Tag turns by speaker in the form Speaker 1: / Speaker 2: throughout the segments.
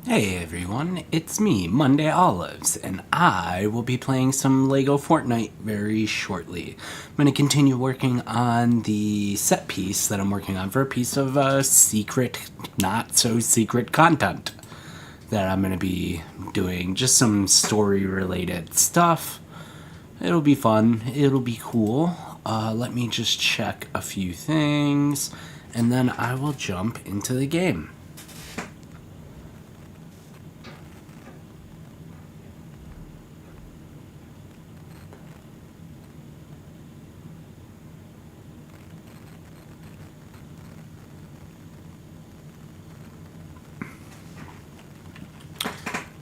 Speaker 1: Hey everyone, it's me, Monday Olives, and I will be playing some LEGO Fortnite very shortly. I'm going to continue working on the set piece that I'm working on for a piece of secret, not so secret content that I'm going to be doing. Just some story related stuff. It'll be fun, it'll be cool. Let me just check a few things, and then I will jump into the game.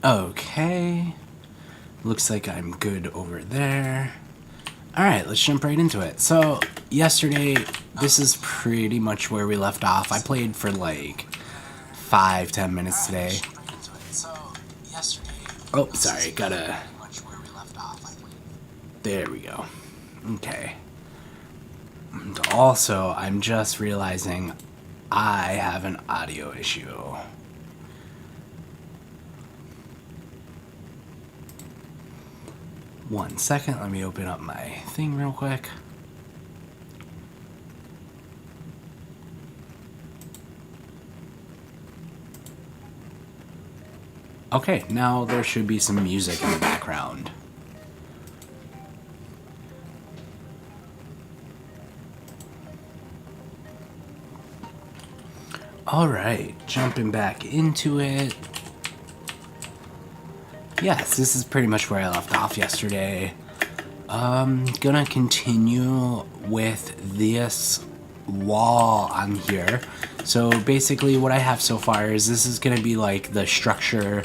Speaker 1: Okay. Looks like I'm good over there. Alright, let's jump right into it. So, yesterday, this is pretty much where we left off. I played for like 5-10 minutes today. Oh, sorry, gotta... There we go. Okay. And also, I'm just realizing I have an audio issue. One second, let me open up my thing real quick. Okay, now there should be some music in the background. Alright, jumping back into it. Yes, this is pretty much where I left off yesterday. Gonna continue with this wall on here. So basically what I have so far is this is gonna be like the structure.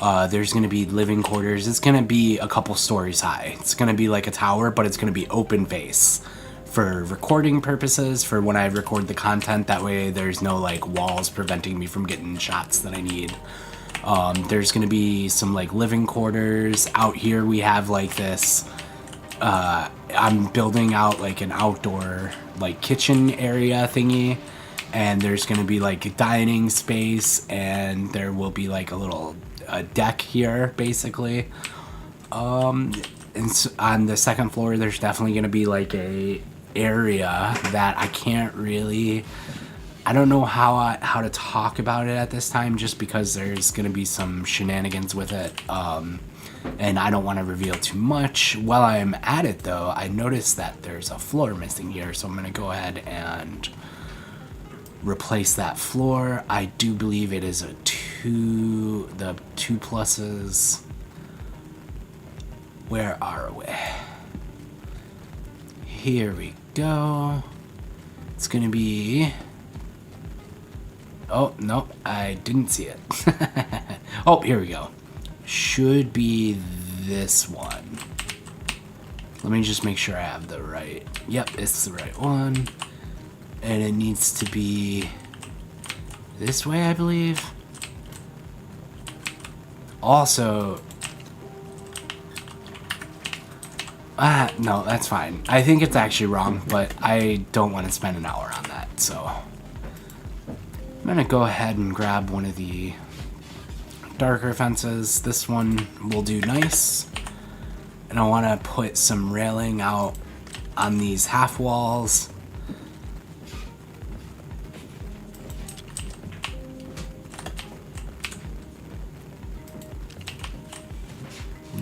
Speaker 1: There's gonna be living quarters. It's gonna be a couple stories high. It's gonna be like a tower, but it's gonna be open face for recording purposes, for when I record the content. That way there's no like walls preventing me from getting shots that I need. There's gonna be some like living quarters. Out here we have like this, I'm building out like an outdoor like kitchen area thingy, and there's gonna be like a dining space, and there will be like a little deck here basically. And so on the second floor there's definitely gonna be like a area that I can't really, I don't know how to talk about it at this time, just because there's going to be some shenanigans with it, and I don't want to reveal too much. While I'm at it, though, I noticed that there's a floor missing here, so I'm going to go ahead and replace that floor. I do believe it is the two pluses. Where are we? Here we go. It's going to be... Oh, nope, I didn't see it. Oh, here we go. Should be this one. Let me just make sure I have the right... Yep, it's the right one. And it needs to be this way, I believe. Also... no, that's fine. I think it's actually wrong, but I don't want to spend an hour on that, so... I'm gonna go ahead and grab one of the darker fences. This one will do nice. And I want to put some railing out on these half walls.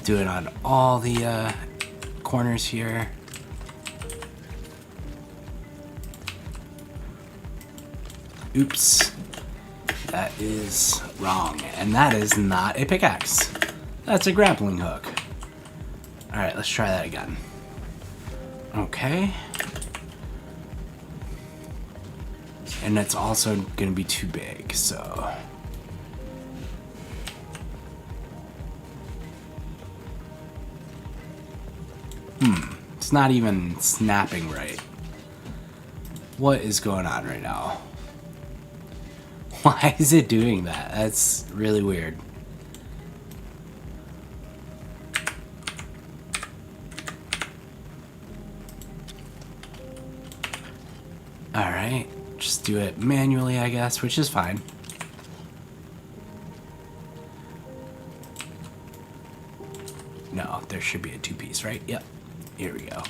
Speaker 1: Do it on all the corners here. Oops. That is wrong. And that is not a pickaxe. That's a grappling hook. Alright, let's try that again. Okay. And it's also going to be too big, so... It's not even snapping right. What is going on right now? Why is it doing that? That's really weird. Alright, just do it manually, I guess, which is fine. there should be a 2-piece, right? Yep. Here we go.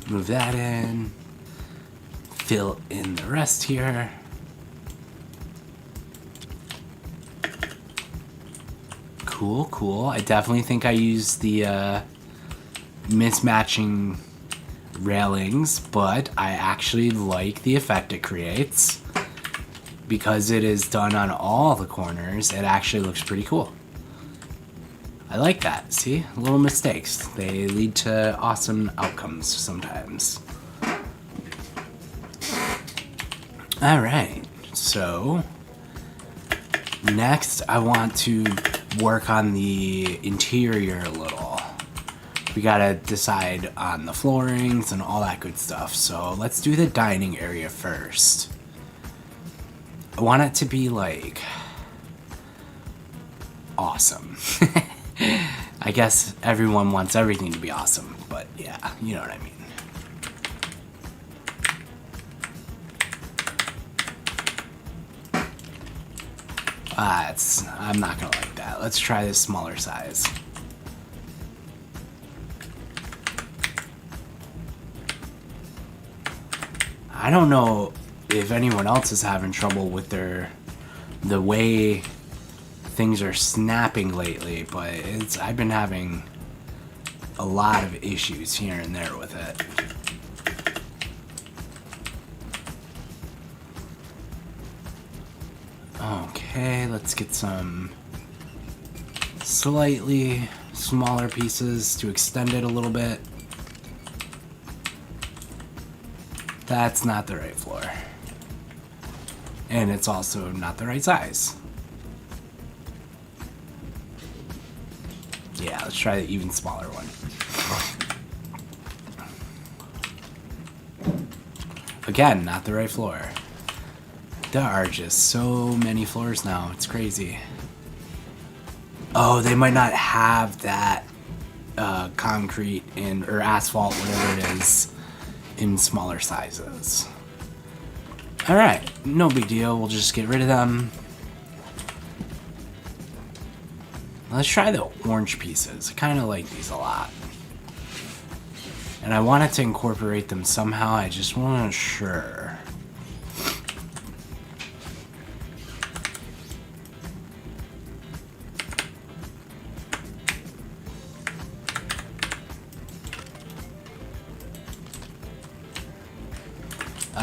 Speaker 1: Move that in. Fill in the rest here. Cool, cool. I definitely think I used the mismatching railings, but I actually like the effect it creates. Because it is done on all the corners, it actually looks pretty cool. I like that. See? Little mistakes. They lead to awesome outcomes sometimes. Alright, so next I want to work on the interior a little. We gotta decide on the floorings and all that good stuff. So let's do the dining area first. I want it to be like awesome. I guess everyone wants everything to be awesome, but yeah, you know what I mean. I'm not gonna like that. Let's try this smaller size. I don't know if anyone else is having trouble with the way things are snapping lately, but I've been having a lot of issues here and there with it. Okay, let's get some slightly smaller pieces to extend it a little bit. That's not the right floor. And it's also not the right size. Yeah, let's try the even smaller one. Again, not the right floor. There are just so many floors now. It's crazy. Oh, they might not have that concrete or asphalt, whatever it is, in smaller sizes. Alright, no big deal. We'll just get rid of them. Let's try the orange pieces. I kind of like these a lot. And I wanted to incorporate them somehow. I just wasn't sure.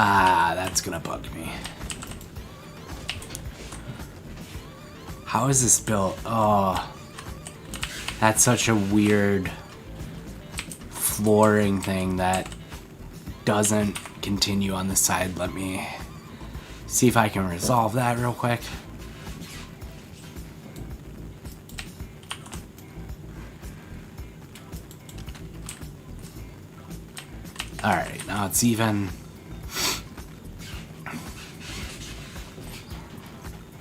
Speaker 1: Ah, that's gonna bug me. How is this built? Oh, that's such a weird flooring thing that doesn't continue on the side. Let me see if I can resolve that real quick. Alright, now it's even.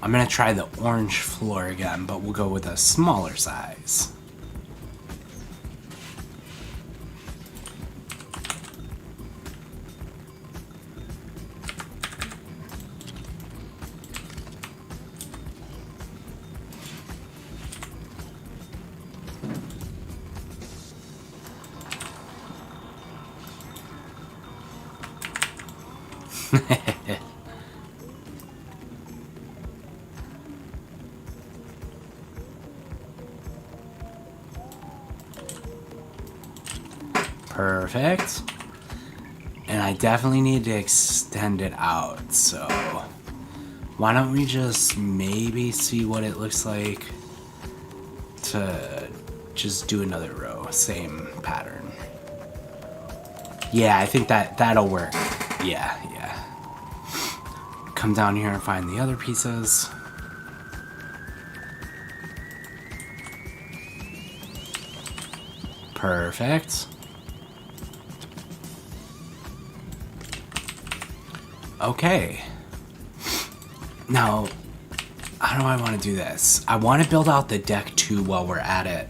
Speaker 1: I'm gonna try the orange floor again, but we'll go with a smaller size. Perfect. And I definitely need to extend it out, so why don't we just maybe see what it looks like to just do another row, same pattern. Yeah, I think that'll work. Yeah. Come down here and find the other pieces. Perfect. Okay. Now, how do I want to do this? I want to build out the deck too while we're at it.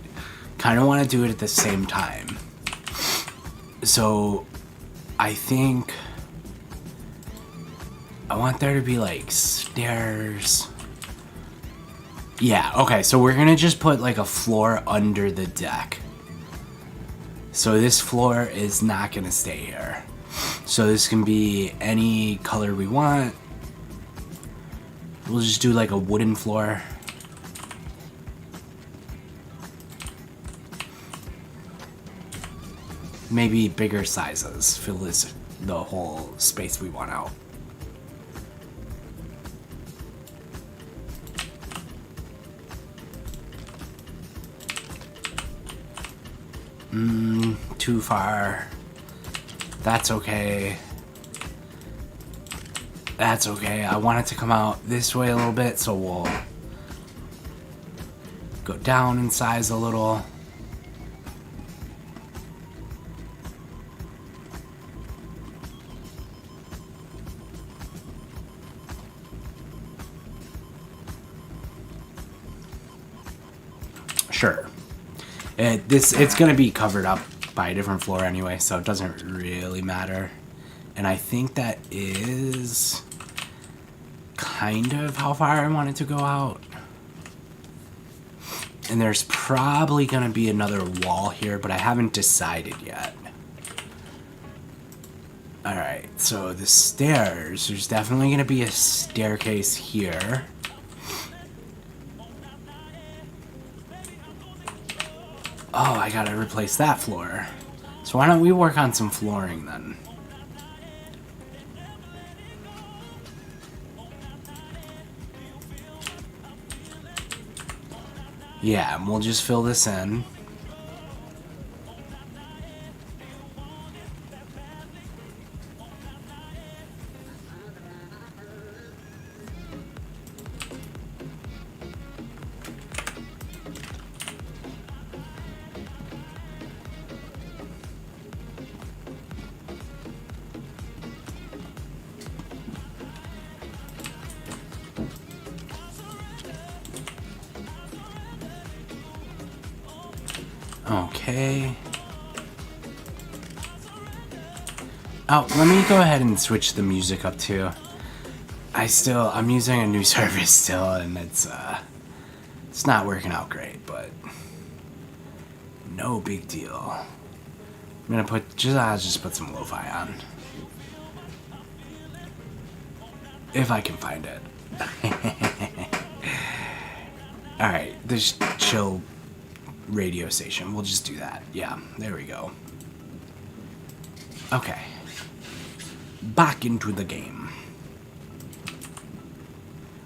Speaker 1: Kind of want to do it at the same time. So, I think I want there to be like stairs. Yeah, okay, so we're gonna just put like a floor under the deck. So this floor is not gonna stay here. So this can be any color we want. We'll just do like a wooden floor. Maybe bigger sizes. Fill this the whole space we want out. Too far. That's okay. That's okay. I want it to come out this way a little bit, so we'll go down in size a little. Sure. It's gonna be covered up by a different floor anyway, so it doesn't really matter. And I think that is kind of how far I want it to go out. And there's probably gonna be another wall here, but I haven't decided yet. Alright, so the stairs, there's definitely gonna be a staircase here. Oh, I gotta replace that floor. So why don't we work on some flooring then? Yeah, and we'll just fill this in. Okay. Oh, let me go ahead and switch the music up too. I'm using a new service still, and it's not working out great, but no big deal. I'm gonna I'll just put some lo-fi on. If I can find it. Alright, this chill radio station. We'll just do that. Yeah, there we go. Okay. Back into the game.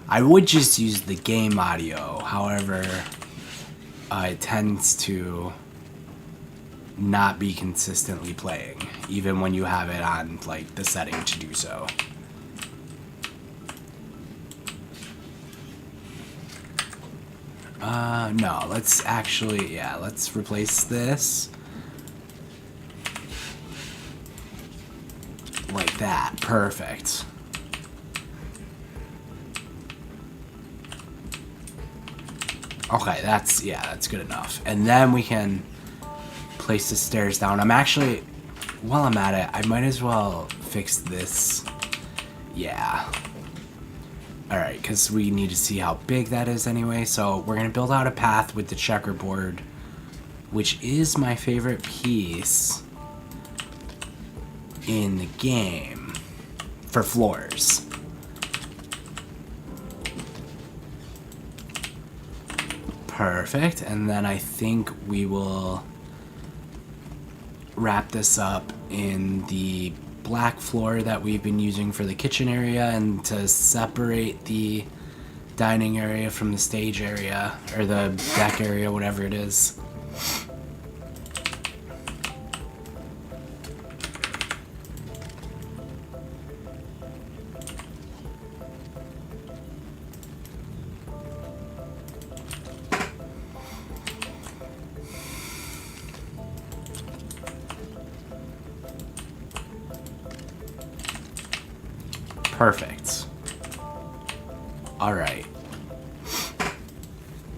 Speaker 1: I would just use the game audio, however, it tends to not be consistently playing, even when you have it on, like, the setting to do so. No, let's actually, yeah, let's replace this. Like that, perfect. Okay, that's good enough. And then we can place the stairs down. While I'm at it, I might as well fix this. Yeah. Alright, because we need to see how big that is anyway. So we're going to build out a path with the checkerboard, which is my favorite piece in the game for floors. Perfect. And then I think we will wrap this up in the black floor that we've been using for the kitchen area, and to separate the dining area from the stage area, or the deck area, whatever it is. Perfect. Alright.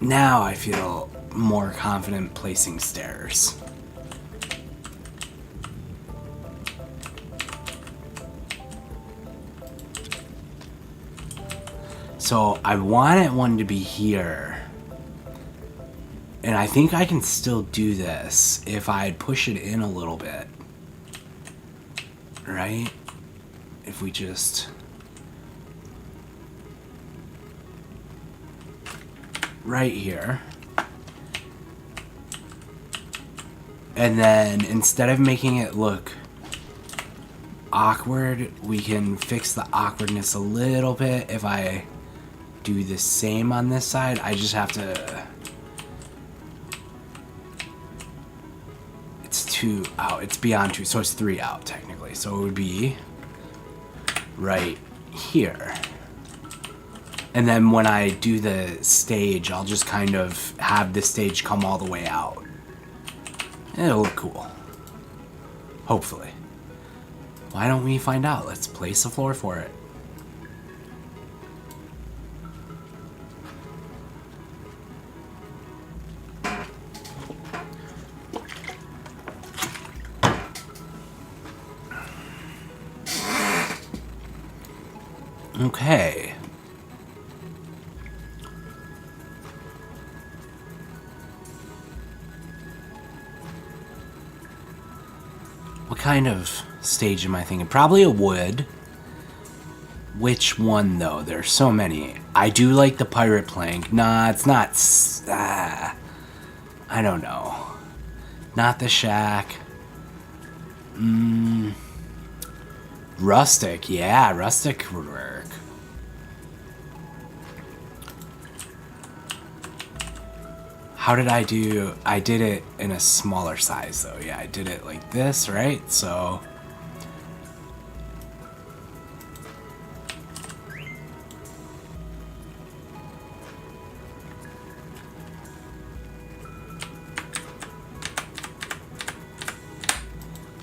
Speaker 1: Now I feel more confident placing stairs. So I wanted one to be here. And I think I can still do this if I push it in a little bit. Right? If we just... right here. And then instead of making it look awkward, we can fix the awkwardness a little bit. If I do the same on this side, I just have to... it's 2 out. It's beyond 2, so it's 3 out technically. So it would be right here. And then when I do the stage, I'll just kind of have the stage come all the way out. It'll look cool. Hopefully. Why don't we find out? Let's place the floor for it. Okay. What kind of stage am I thinking? Probably a wood. Which one, though? There's so many. I do like the pirate plank. Nah, it's not... I don't know. Not the shack. Rustic. Yeah, rustic would work. How did I do? I did it in a smaller size, though. Yeah, I did it like this, right? So...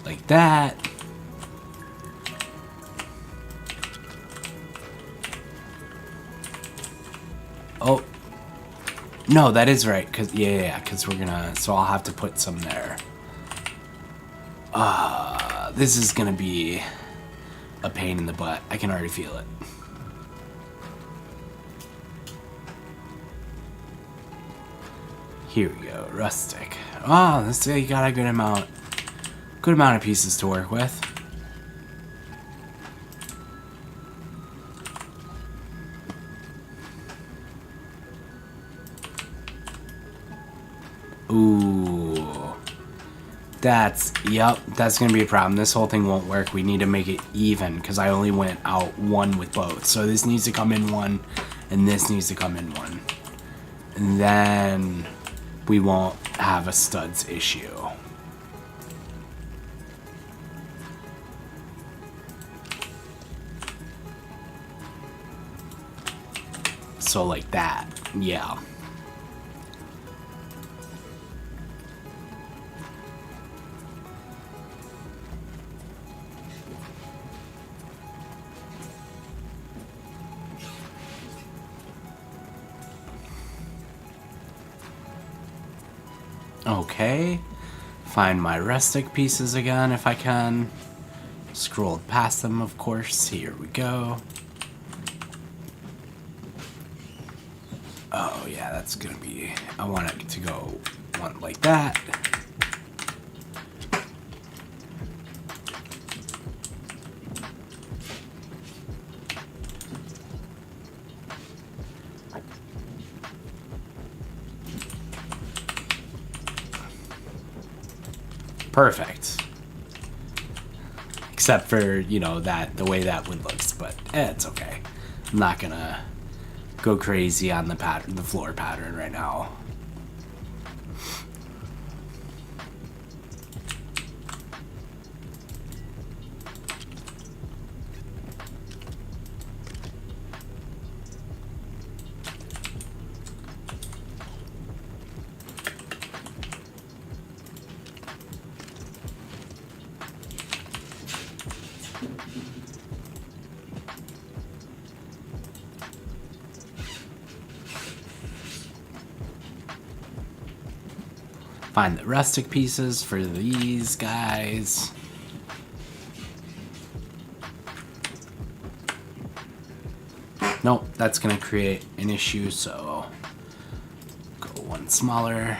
Speaker 1: like that. Oh. No, that is right, cause cause we're gonna, so I'll have to put some there. This is gonna be a pain in the butt. I can already feel it. Here we go, rustic. Oh, this you got a good amount of pieces to work with. Ooh. That's gonna be a problem. This whole thing won't work. We need to make it even, because I only went out 1 with both. So this needs to come in 1, and this needs to come in 1. And then we won't have a studs issue. So like that, yeah. Okay, find my rustic pieces again if I can. Scrolled past them, of course. Here we go. Oh yeah, that's gonna be, I want it to go one like that. Perfect. Except for, you know, that the way that wood looks, but it's okay. I'm not gonna go crazy on the pattern, the floor pattern right now. Find the rustic pieces for these guys. Nope, that's gonna create an issue, so go one smaller.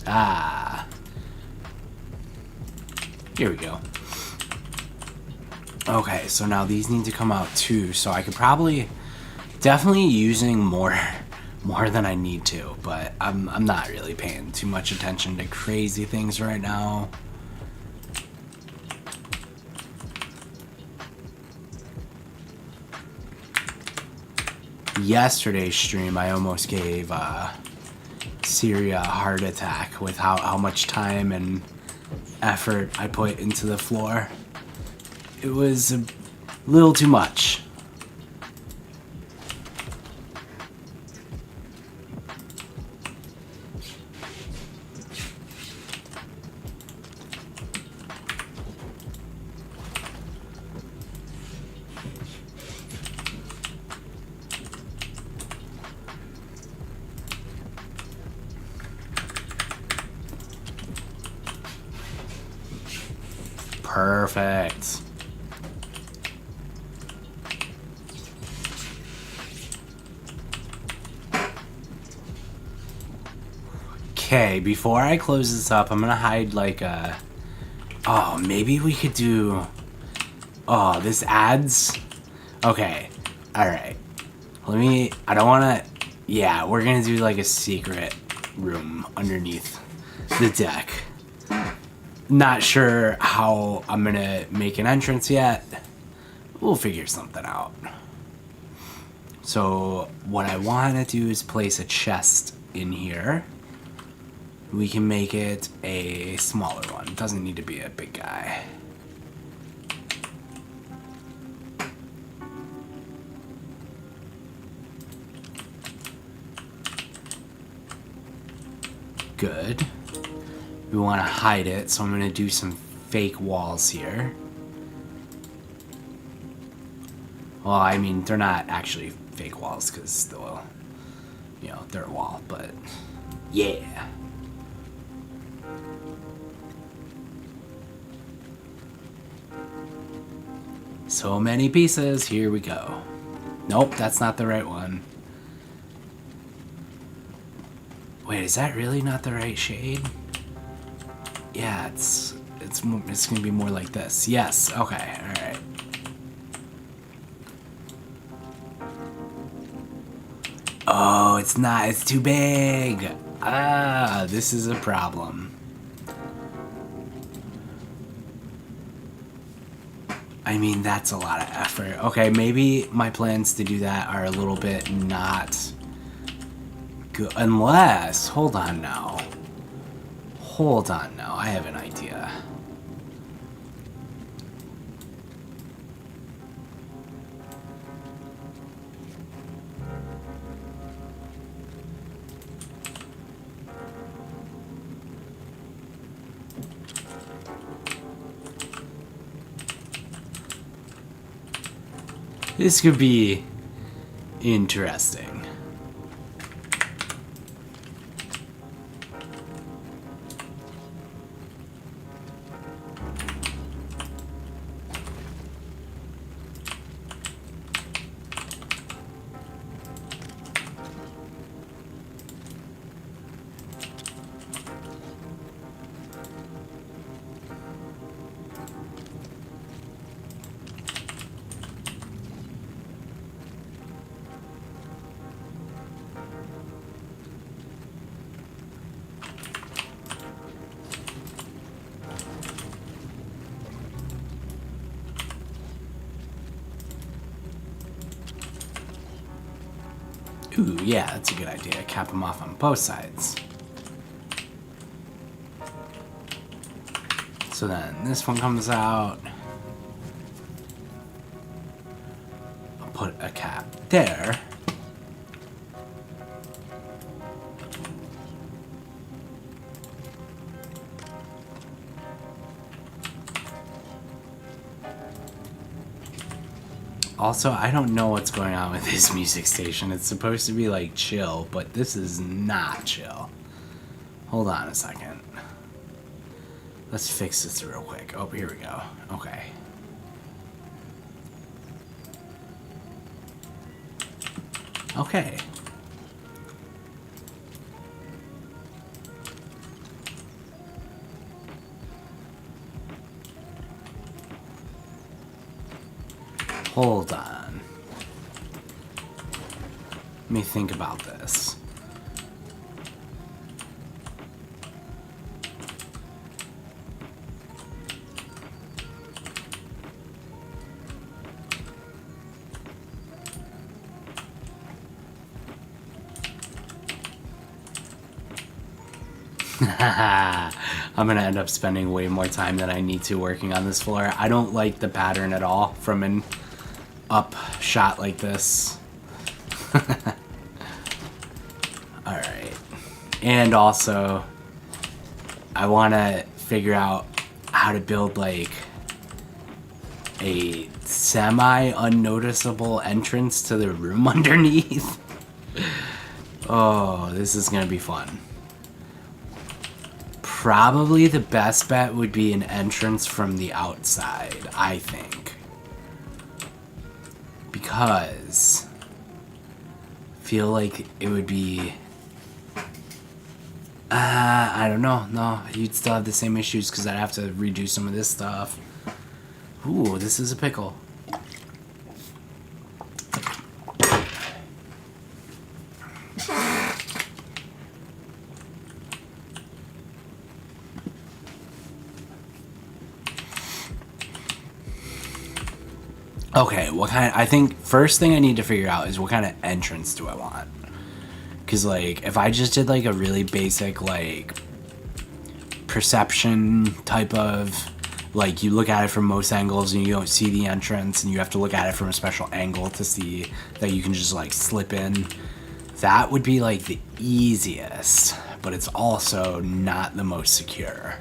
Speaker 1: Ah, here we go. Okay, so now these need to come out too, so I could probably definitely using more than I need to, but I'm not really paying too much attention to crazy things right now. Yesterday's stream, I almost gave Syria a heart attack with how much time and effort I put into the floor. It was a little too much. Perfect. Okay, before I close this up, I'm gonna hide like a... Oh, maybe we could do... Oh, this adds... Okay, alright. Let me... I don't wanna... Yeah, we're gonna do like a secret room underneath the deck. Not sure how I'm gonna make an entrance yet. We'll figure something out. So what I want to do is place a chest in here. We can make it a smaller one. It doesn't need to be a big guy. Good. We want to hide it, so I'm going to do some fake walls here. Well, I mean, they're not actually fake walls because they'll, you know, they're a wall, but yeah. So many pieces, here we go. Nope, that's not the right one. Wait, is that really not the right shade? Yeah, it's gonna be more like this. Yes, okay, alright. Oh, it's not, it's too big. Ah, this is a problem. I mean, that's a lot of effort. Okay, maybe my plans to do that are a little bit not good. Unless, hold on now. Hold on now, I have an idea. This could be interesting. Ooh, yeah, that's a good idea. Cap them off on both sides. So then this one comes out. I'll put a cap there. Also, I don't know what's going on with this music station. It's supposed to be like chill, but this is not chill. Hold on a second. Let's fix this real quick. Oh, here we go. Okay. Okay. Hold on. Let me think about this. I'm gonna end up spending way more time than I need to working on this floor. I don't like the pattern at all from an up shot like this. Alright. And also, I want to figure out how to build like a semi-unnoticeable entrance to the room underneath. Oh, this is gonna be fun. Probably the best bet would be an entrance from the outside, I think. Because I feel like it would be... I don't know. No, you'd still have the same issues because I'd have to redo some of this stuff. Ooh, this is a pickle. Okay, what kind of, I think first thing I need to figure out is what kind of entrance do I want? Because, like, if I just did, like, a really basic, like, perception type of, like, you look at it from most angles and you don't see the entrance and you have to look at it from a special angle to see that you can just, like, slip in, that would be, like, the easiest, but it's also not the most secure.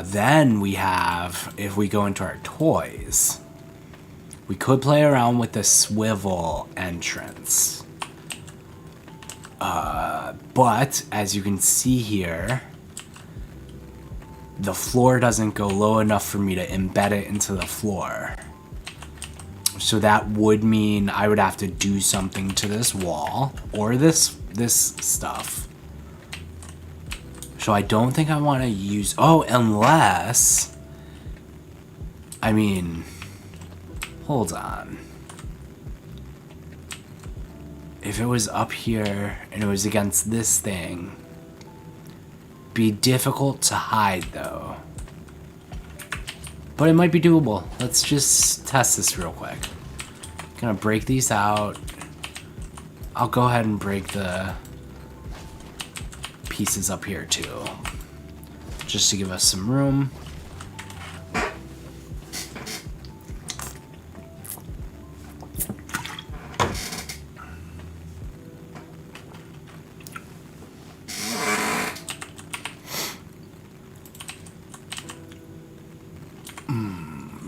Speaker 1: Then we have, if we go into our toys... We could play around with the swivel entrance. But, as you can see here, the floor doesn't go low enough for me to embed it into the floor. So that would mean I would have to do something to this wall, or this stuff. So I don't think I want to use... Oh, unless... I mean... Hold on. If it was up here and it was against this thing, be difficult to hide though. But it might be doable. Let's just test this real quick. Gonna break these out. I'll go ahead and break the pieces up here too, just to give us some room.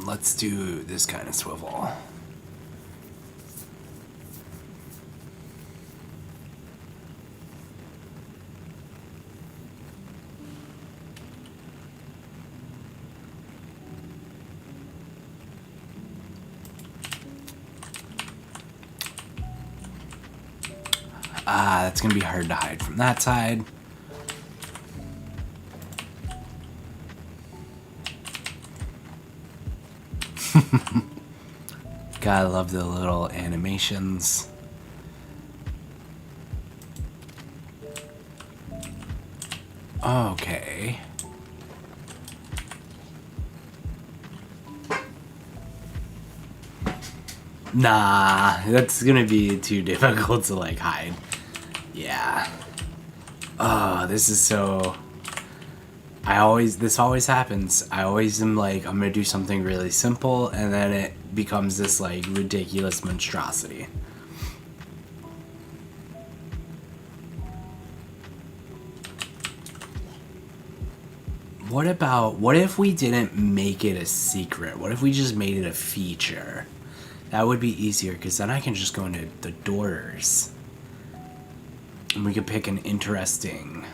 Speaker 1: Let's do this kind of swivel. That's gonna be hard to hide from that side. Gotta love the little animations. Okay. Nah, that's gonna be too difficult to like hide. Yeah. Oh, this is so... This always happens. I always am like, I'm gonna do something really simple, and then it becomes this like ridiculous monstrosity. What if we didn't make it a secret? What if we just made it a feature? That would be easier, because then I can just go into the doors. And we could pick an interesting...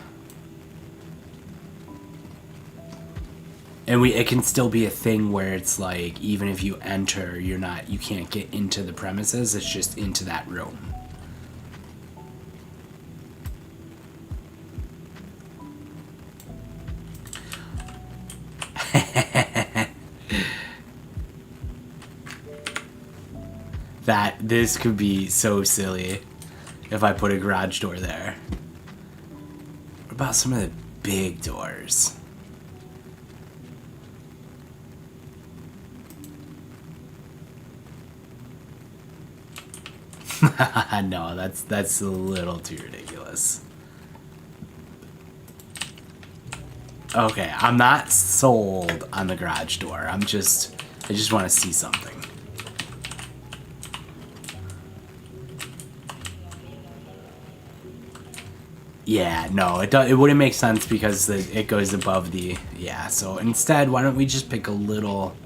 Speaker 1: And it can still be a thing where it's like, even if you enter, you can't get into the premises, it's just into that room. This could be so silly if I put a garage door there. What about some of the big doors? No, that's a little too ridiculous. Okay, I'm not sold on the garage door. I just want to see something. Yeah, no, it wouldn't make sense because it goes above the... Yeah, so instead, why don't we just pick a little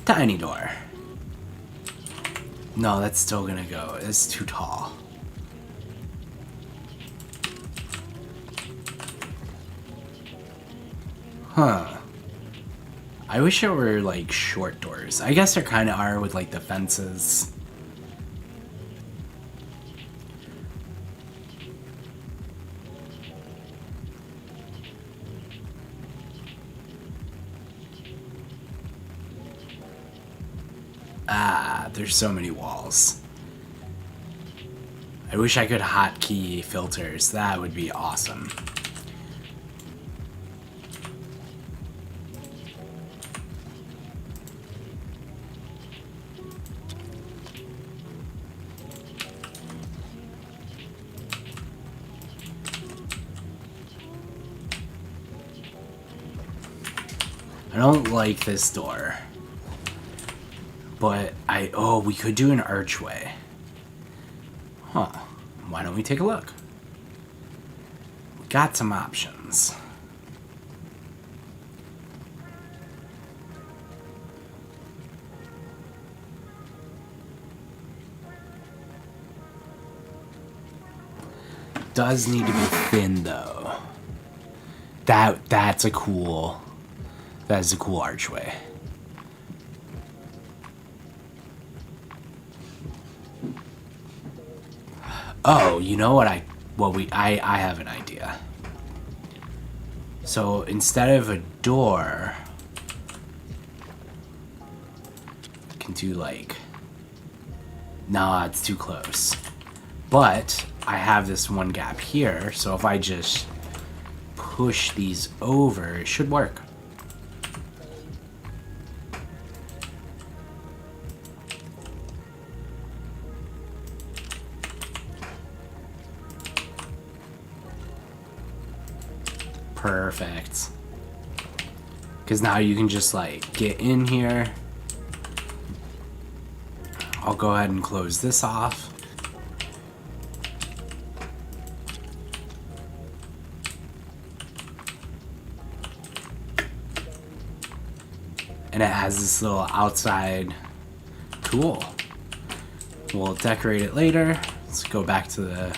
Speaker 1: tiny door? No, that's still gonna go. It's too tall. Huh. I wish there were, like, short doors. I guess there kind of are with, like, the fences. Ah, there's so many walls. I wish I could hotkey filters. That would be awesome. I don't like this door. But we could do an archway. Huh. Why don't we take a look? We got some options. Does need to be thin though. That is a cool archway. Oh, you know what I have an idea. So instead of a door, I can do like, nah, it's too close. But I have this one gap here, so if I just push these over, it should work. Perfect. Because now you can just like get in here. I'll go ahead and close this off. And it has this little outside tool. We'll decorate it later. Let's go back to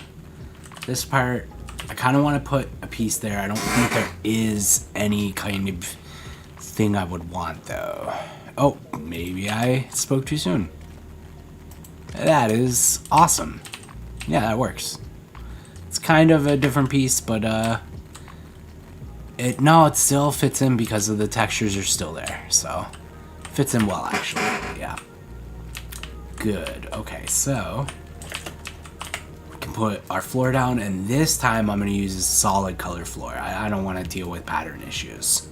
Speaker 1: this part. I kind of want to put a piece there. I don't think there is any kind of thing I would want, though. Oh, maybe I spoke too soon. That is awesome. Yeah, that works. It's kind of a different piece, but it still fits in because of the textures are still there. So, fits in well, actually. Yeah. Good. Okay, so put our floor down, and this time I'm going to use a solid color floor. I don't want to deal with pattern issues.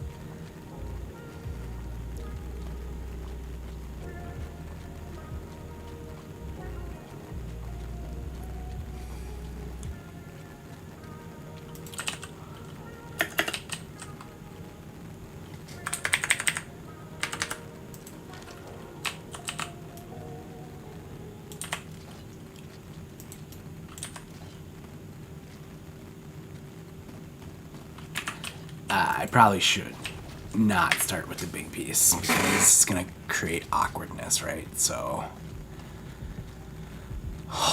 Speaker 1: I probably should not start with the big piece because it's gonna create awkwardness, right? So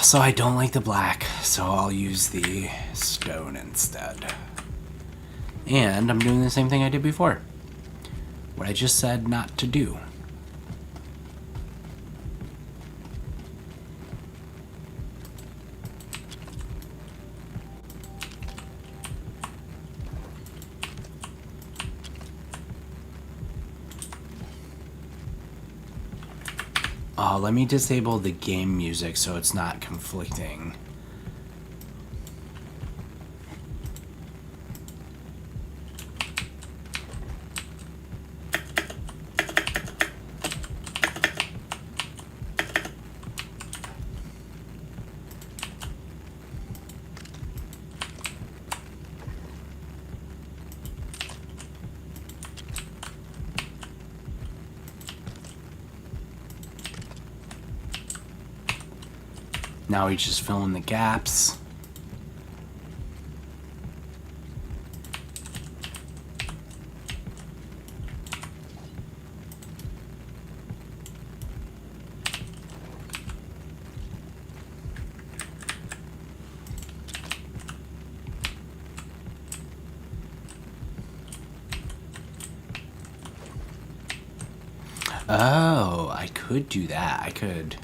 Speaker 1: So I don't like the black, so I'll use the stone instead. And I'm doing the same thing I did before. What I just said not to do. Let me disable the game music so it's not conflicting. Now we just fill in the gaps. Oh, I could do that. I could...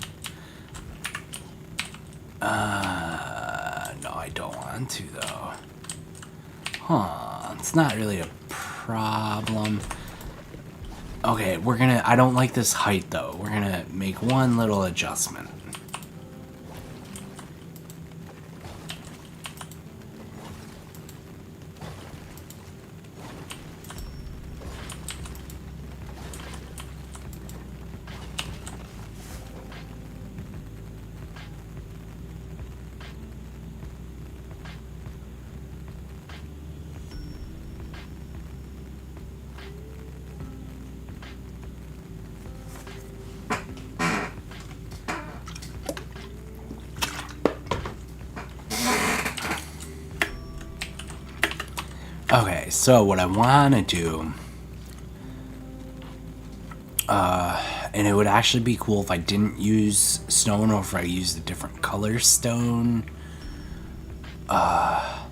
Speaker 1: no, I don't want to, though. Huh, it's not really a problem. Okay, we're gonna... I don't like this height, though. We're gonna make one little adjustment. Okay, so what I want to do, and it would actually be cool if I didn't use stone or if I used a different color stone. I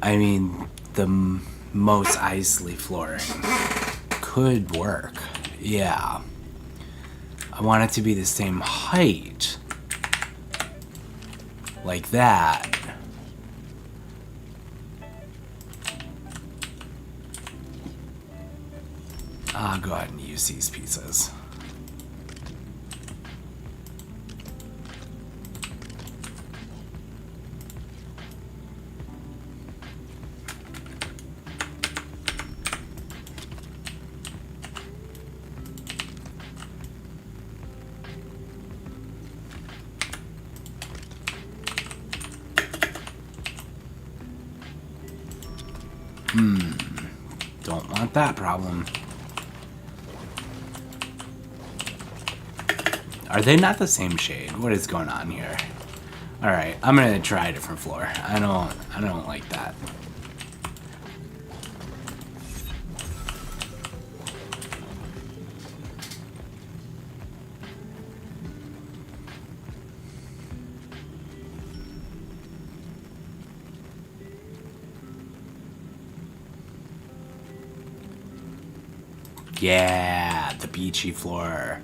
Speaker 1: mean, the most icy flooring could work. Yeah. I want it to be the same height. Like that. I'll go ahead and use these pieces. Don't want that problem. Are they not the same shade? What is going on here? Alright, I'm gonna try a different floor. I don't like that. Yeah, the beachy floor.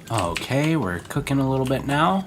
Speaker 1: Okay, we're cooking a little bit now.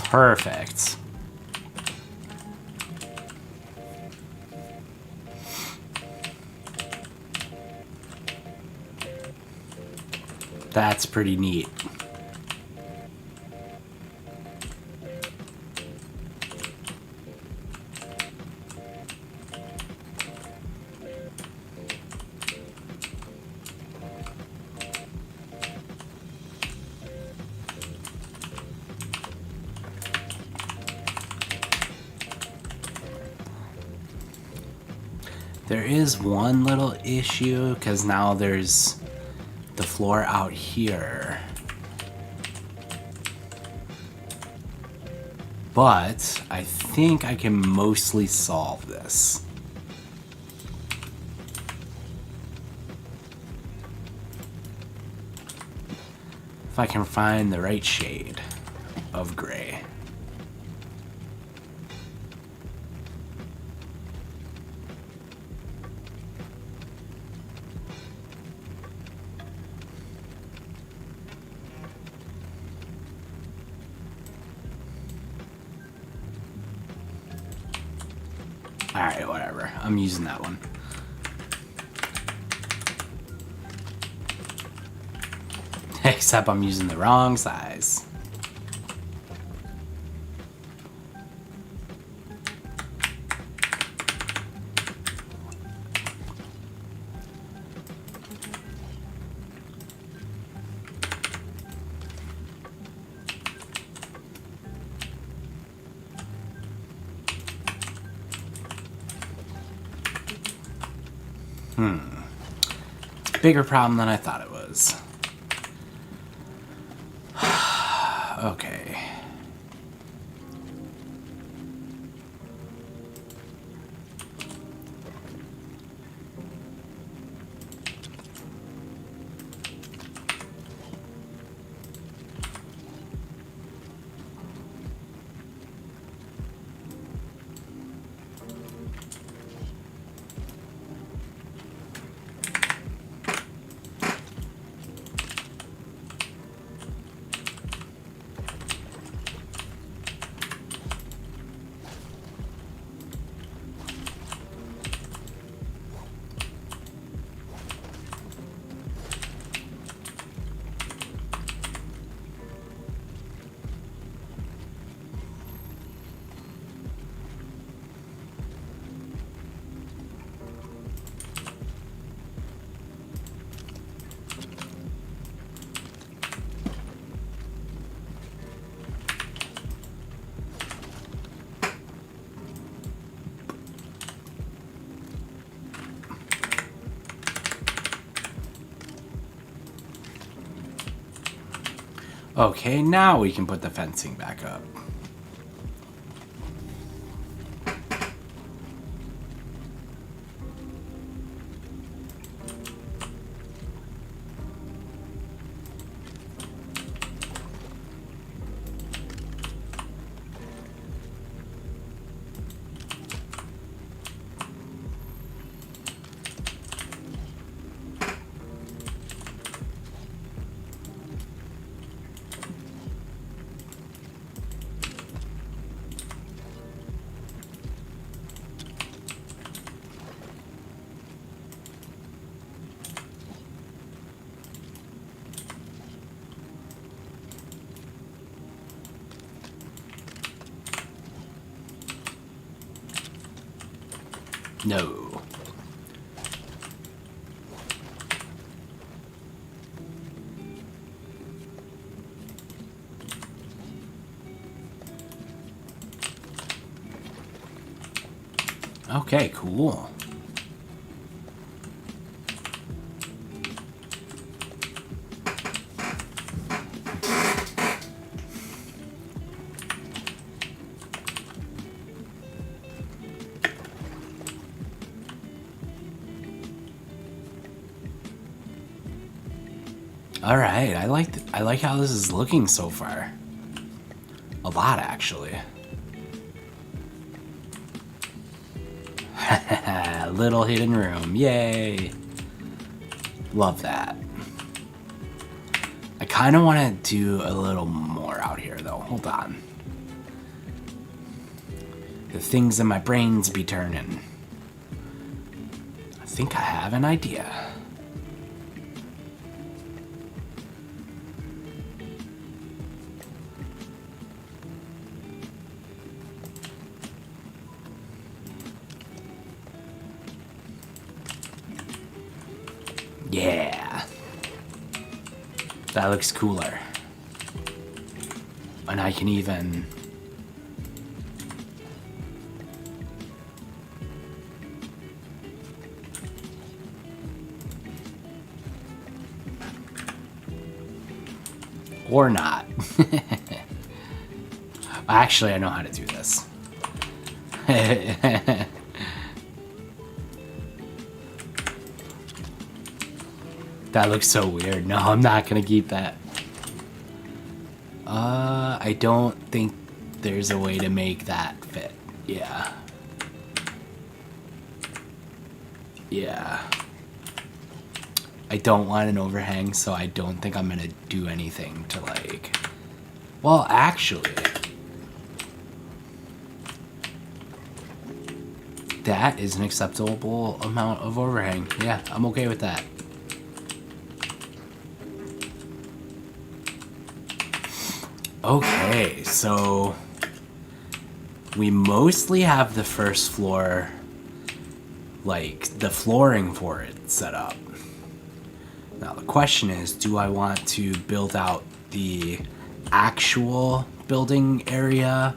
Speaker 1: Perfect. That's pretty neat. There is one little issue, because now there's the floor out here. But I think I can mostly solve this. If I can find the right shade of gray. Alright, whatever. I'm using that one. Except I'm using the wrong size. It's a bigger problem than I thought it was. Okay. Okay, now we can put the fencing back up. No. Okay, cool. All right, I like how this is looking so far. A lot, actually. Little hidden room, yay! Love that. I kind of want to do a little more out here, though. Hold on. The things in my brains be turning. I think I have an idea. Yeah. That looks cooler. And I can even... Or not. Actually, I know how to do this. That looks so weird. No, I'm not gonna keep that. I don't think there's a way to make that fit. Yeah. Yeah. I don't want an overhang, so I don't think I'm gonna do anything to like... Well, actually... That is an acceptable amount of overhang. Yeah, I'm okay with that. Okay, so... We mostly have the first floor, like, the flooring for it set up. Now the question is, do I want to build out the actual building area?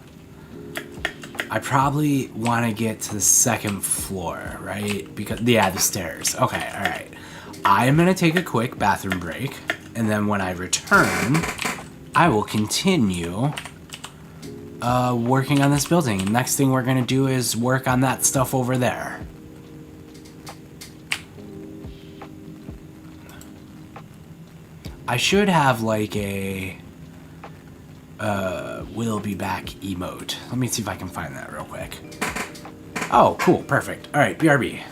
Speaker 1: I probably want to get to the second floor, right? Because, yeah, the stairs. Okay, alright. I'm going to take a quick bathroom break, and then when I return, I will continue working on this building. Next thing we're going to do is work on that stuff over there. I should have like a we'll be back emote. Let me see if I can find that real quick. Oh, cool, perfect. All right, BRB.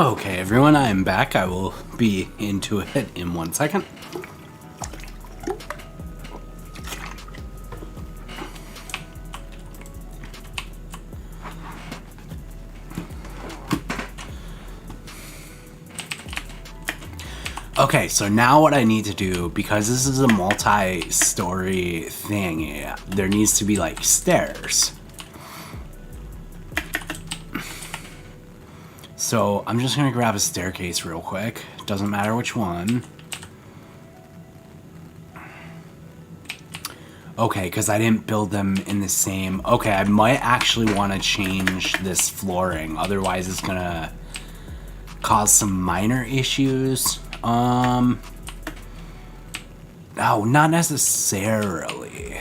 Speaker 1: Okay, everyone, I am back. I will be into it in 1 second. Okay, so now what I need to do, because this is a multi-story thing, there needs to be like stairs. So I'm just gonna grab a staircase real quick. Doesn't matter which one. Okay, because I didn't build them in the same... Okay, I might actually want to change this flooring. Otherwise, it's gonna cause some minor issues. No, not necessarily.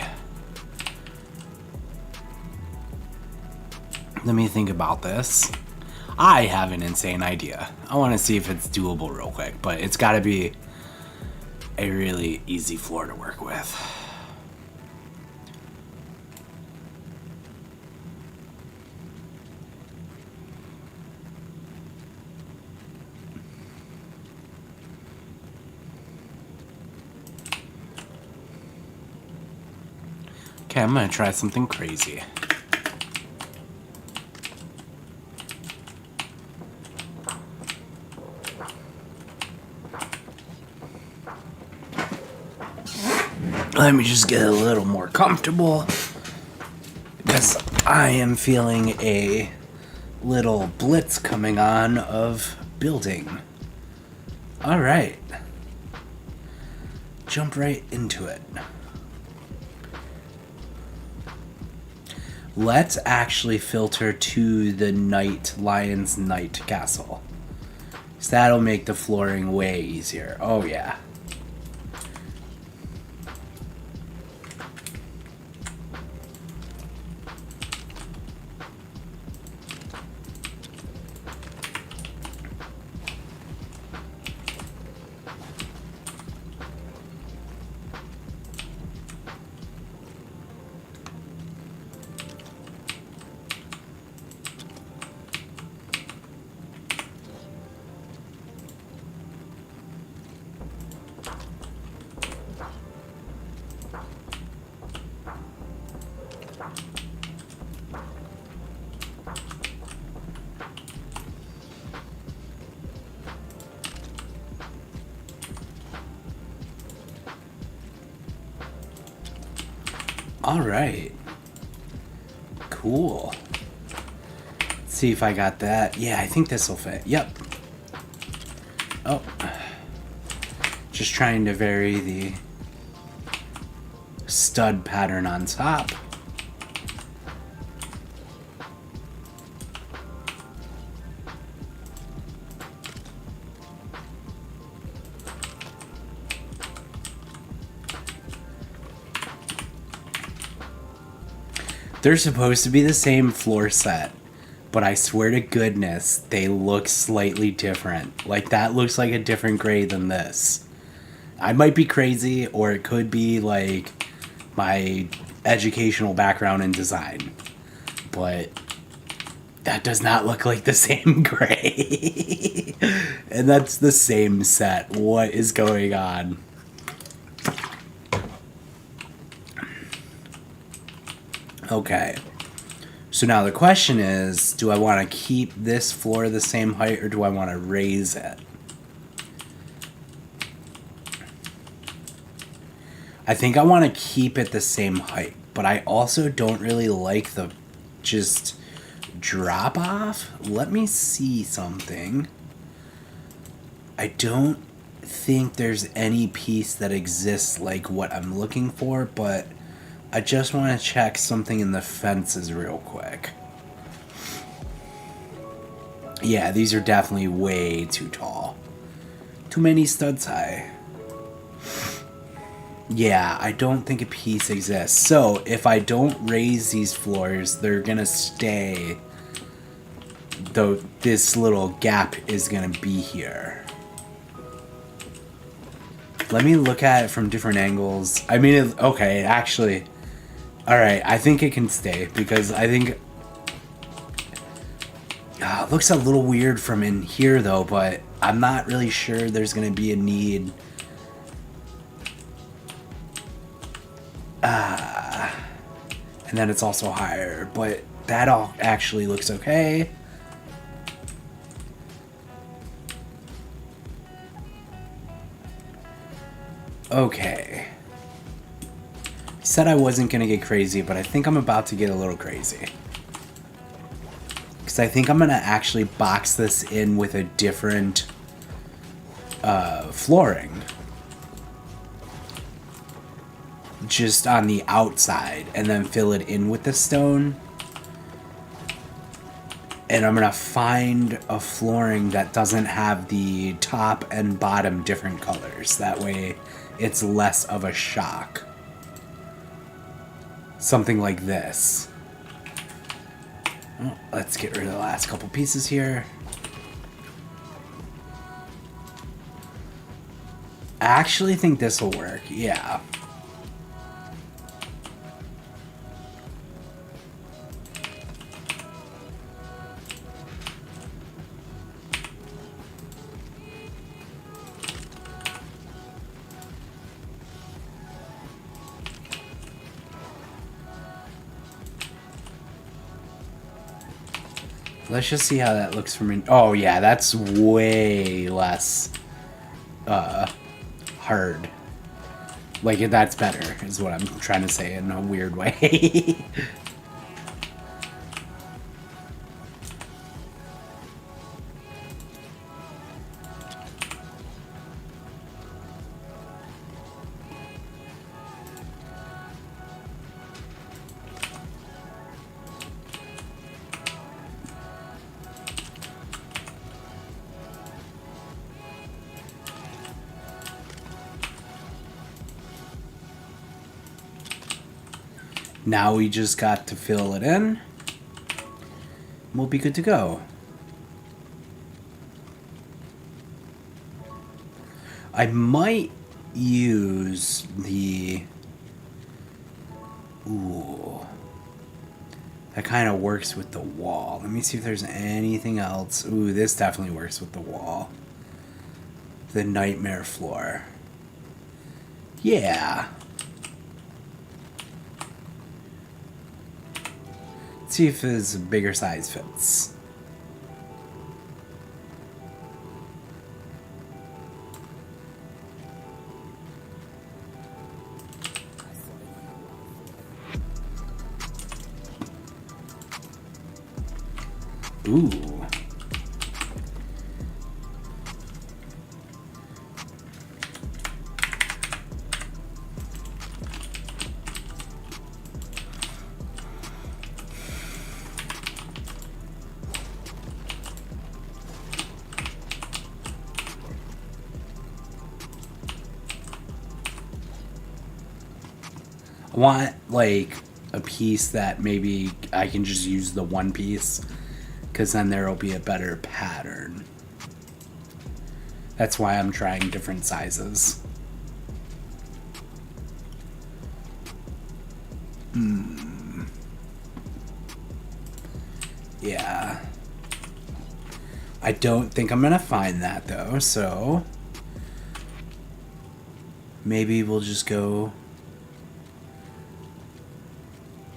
Speaker 1: Let me think about this. I have an insane idea. I want to see if it's doable real quick, but it's got to be a really easy floor to work with. Okay, I'm gonna try something crazy. Let me just get a little more comfortable, because I am feeling a little blitz coming on of building. Alright. Jump right into it. Let's actually filter to the Lion's Night Castle. So that'll make the flooring way easier. Oh yeah. Alright. Cool. Let's see if I got that. Yeah, I think this will fit. Yep. Oh. Just trying to vary the stud pattern on top. They're supposed to be the same floor set, but I swear to goodness, they look slightly different. Like, that looks like a different grade than this. I might be crazy, or it could be, like, my educational background in design. But that does not look like the same grade. And that's the same set. What is going on? Okay, so now the question is, do I want to keep this floor the same height, or do I want to raise it? I think I want to keep it the same height, but I also don't really like the just drop off. Let me see something. I don't think there's any piece that exists like what I'm looking for, but I just want to check something in the fences real quick. Yeah, these are definitely way too tall. Too many studs high. Yeah, I don't think a piece exists. So, if I don't raise these floors, they're gonna stay. Though this little gap is gonna be here. Let me look at it from different angles. I mean, okay, actually... Alright, I think it can stay, because I think... It looks a little weird from in here though, but I'm not really sure there's gonna be a need. And then it's also higher, but that all actually looks okay. Okay. I said I wasn't gonna get crazy, but I think I'm about to get a little crazy. Because I think I'm gonna actually box this in with a different flooring. Just on the outside, and then fill it in with the stone. And I'm gonna find a flooring that doesn't have the top and bottom different colors. That way it's less of a shock. Something like this. Oh, let's get rid of the last couple pieces here. I actually think this will work, yeah. Let's just see how that looks from in. Oh yeah, that's way less hard. Like, that's better, is what I'm trying to say in a weird way. Now we just got to fill it in. We'll be good to go. I might use the... Ooh. That kind of works with the wall. Let me see if there's anything else. Ooh, this definitely works with the wall. The nightmare floor. Yeah. See if his bigger size fits. Ooh. I want, like, a piece that maybe I can just use the one piece, because then there will be a better pattern. That's why I'm trying different sizes. Yeah. I don't think I'm gonna find that, though, so... maybe we'll just go...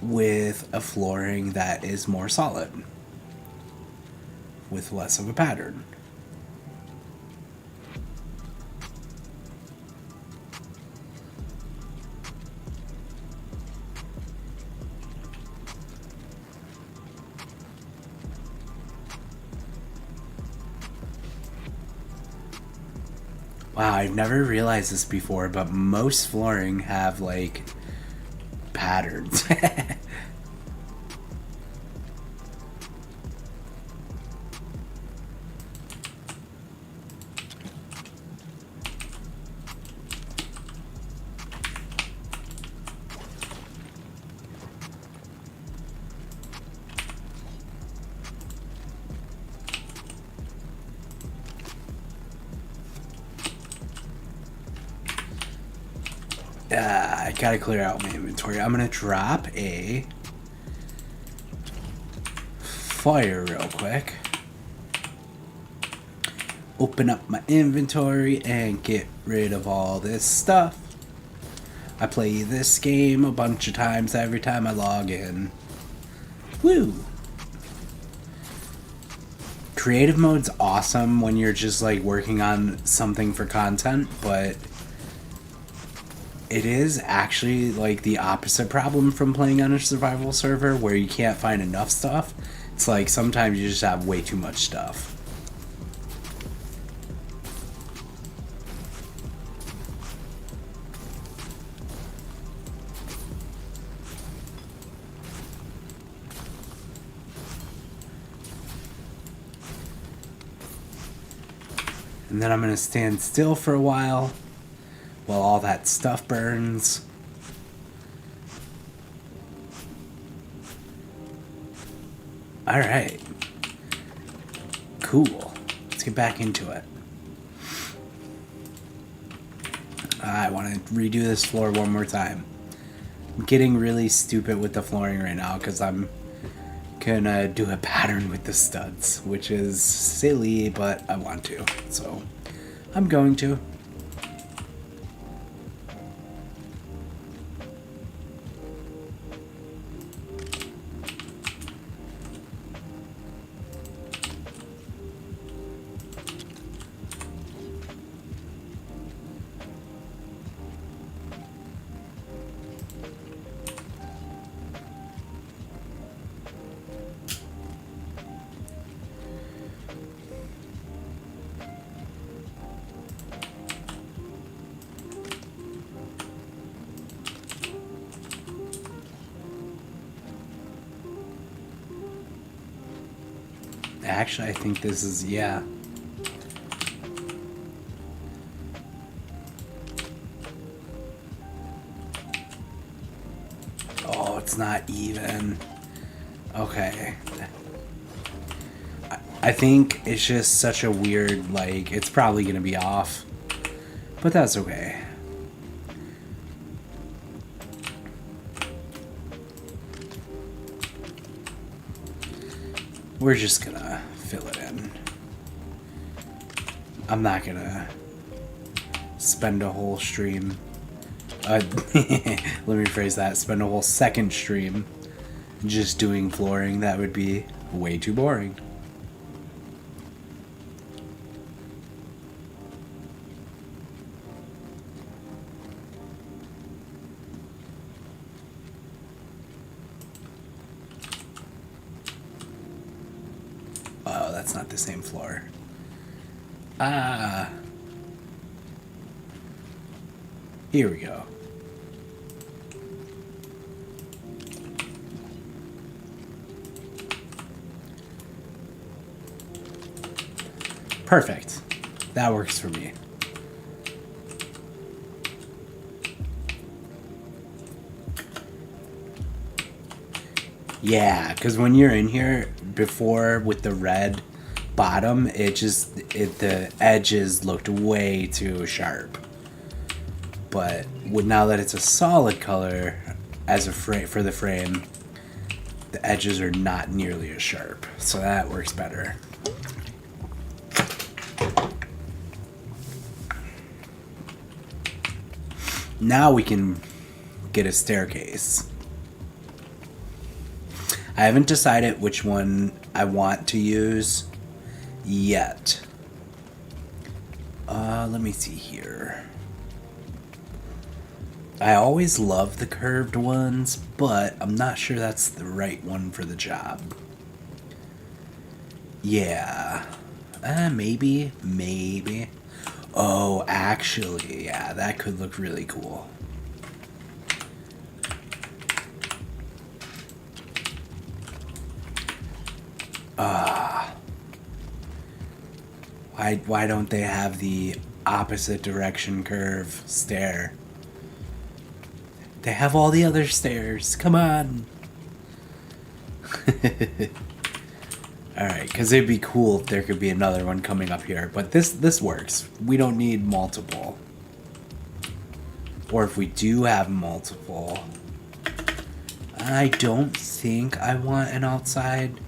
Speaker 1: with a flooring that is more solid, with less of a pattern. Wow, I've never realized this before, but most flooring have, like, patterns. I gotta clear out my inventory. I'm gonna drop a fire real quick. open up my inventory and get rid of all this stuff. I play this game a bunch of times every time I log in. Woo! Creative mode's awesome when you're just like working on something for content, but it is actually like the opposite problem from playing on a survival server where you can't find enough stuff. It's like sometimes you just have way too much stuff. And then I'm going to stand still for a while all that stuff burns. Alright. Cool. Let's get back into it. I want to redo this floor one more time. I'm getting really stupid with the flooring right now because I'm gonna do a pattern with the studs, which is silly, but I want to, so I'm going to. Actually, I think this is, yeah. Oh, it's not even. Okay. I think it's just such a weird, like, it's probably going to be off. But that's okay. We're just gonna fill it in. I'm not gonna spend a whole stream. Let me rephrase that. Spend a whole second stream just doing flooring. That would be way too boring. Oh, that's not the same floor. Ah. Here we go. Perfect. That works for me. Yeah, because when you're in here before with the red bottom, the edges looked way too sharp. But now that it's a solid color as a for the frame, the edges are not nearly as sharp. So that works better. Now we can get a staircase. I haven't decided which one I want to use yet. Let me see here. I always love the curved ones, but I'm not sure that's the right one for the job. Yeah. Maybe. Oh, actually, yeah, that could look really cool. Why don't they have the opposite direction curve stair? They have all the other stairs. Come on. Alright, because it'd be cool if there could be another one coming up here. But this works. We don't need multiple. Or if we do have multiple, I don't think I want an outside.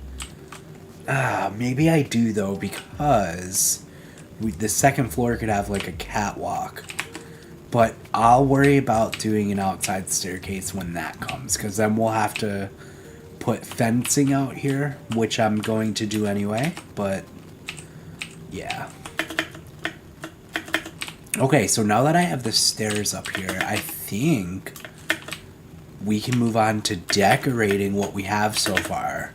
Speaker 1: Maybe I do though, because The second floor could have like a catwalk. But I'll worry about doing an outside staircase when that comes, because then we'll have to put fencing out here, which I'm going to do anyway, but yeah. Okay, so now that I have the stairs up here, I think we can move on to decorating what we have so far.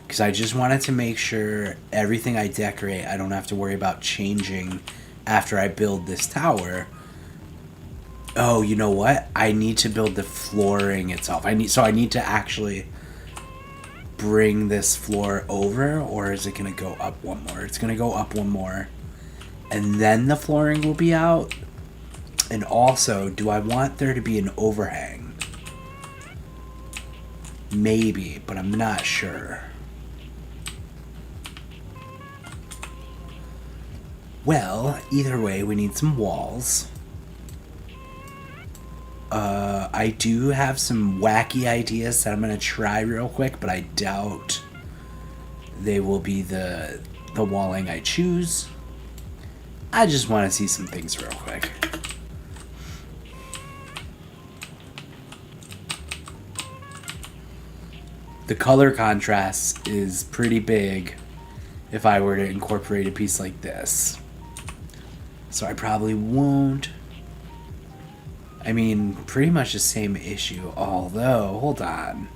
Speaker 1: Because I just wanted to make sure everything I decorate, I don't have to worry about changing after I build this tower. Oh, you know what? I need to build the flooring itself. I need to actually bring this floor over, or is it going to go up one more? It's going to go up one more. And then the flooring will be out. And also, do I want there to be an overhang? Maybe, but I'm not sure. Well, either way, we need some walls. I do have some wacky ideas that I'm going to try real quick, but I doubt they will be the walling I choose. I just want to see some things real quick. The color contrast is pretty big if I were to incorporate a piece like this. So I probably won't. I mean, pretty much the same issue, although, hold on.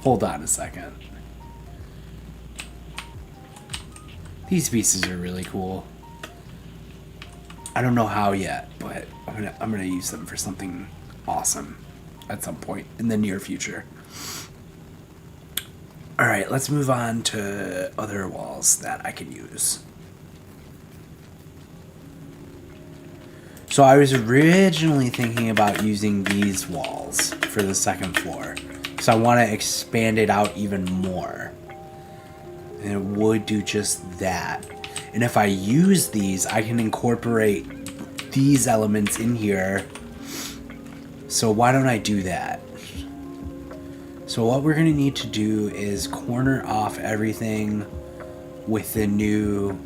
Speaker 1: Hold on a second. These pieces are really cool. I don't know how yet, but I'm gonna use them for something awesome at some point in the near future. Alright, let's move on to other walls that I can use. So I was originally thinking about using these walls for the second floor. So I want to expand it out even more. And it would do just that. And if I use these, I can incorporate these elements in here. So why don't I do that? So what we're going to need to do is corner off everything with the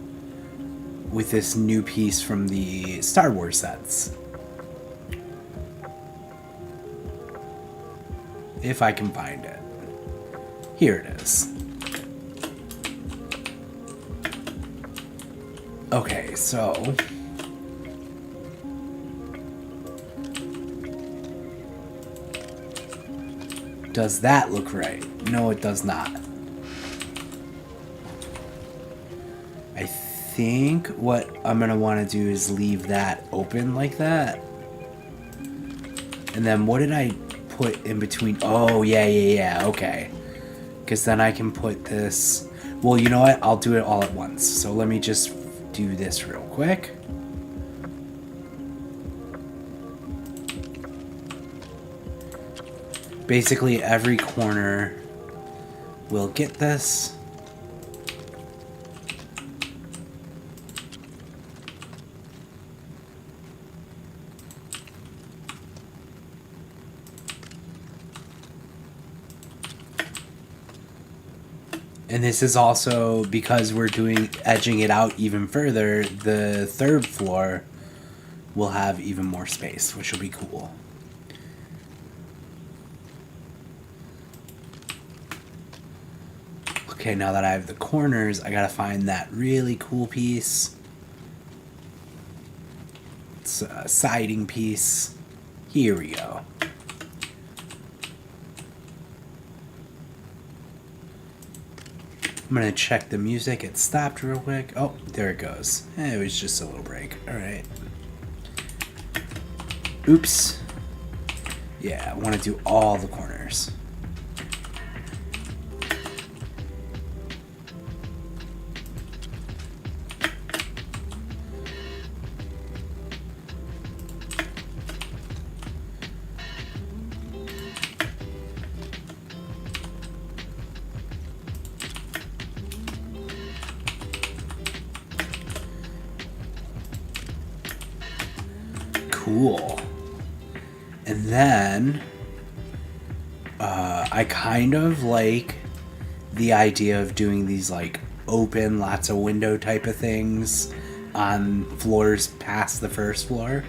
Speaker 1: with this new piece from the Star Wars sets. If I can find it. Here it is. Okay, so does that look right? No, it does not. I think what I'm gonna want to do is leave that open like that. And then what did I put in between? Oh, yeah, okay. Because then I can put this... Well, you know what? I'll do it all at once. So let me just do this real quick. Basically, every corner will get this. And this is also because we're edging it out even further, the third floor will have even more space, which will be cool. Okay, now that I have the corners, I gotta find that really cool piece. It's a siding piece. Here we go. I'm gonna check the music. It stopped real quick. Oh, there it goes. It was just a little break. Alright. Oops. Yeah, I want to do all the corners. Cool. And then I kind of like the idea of doing these like open, lots of window type of things on floors past the first floor.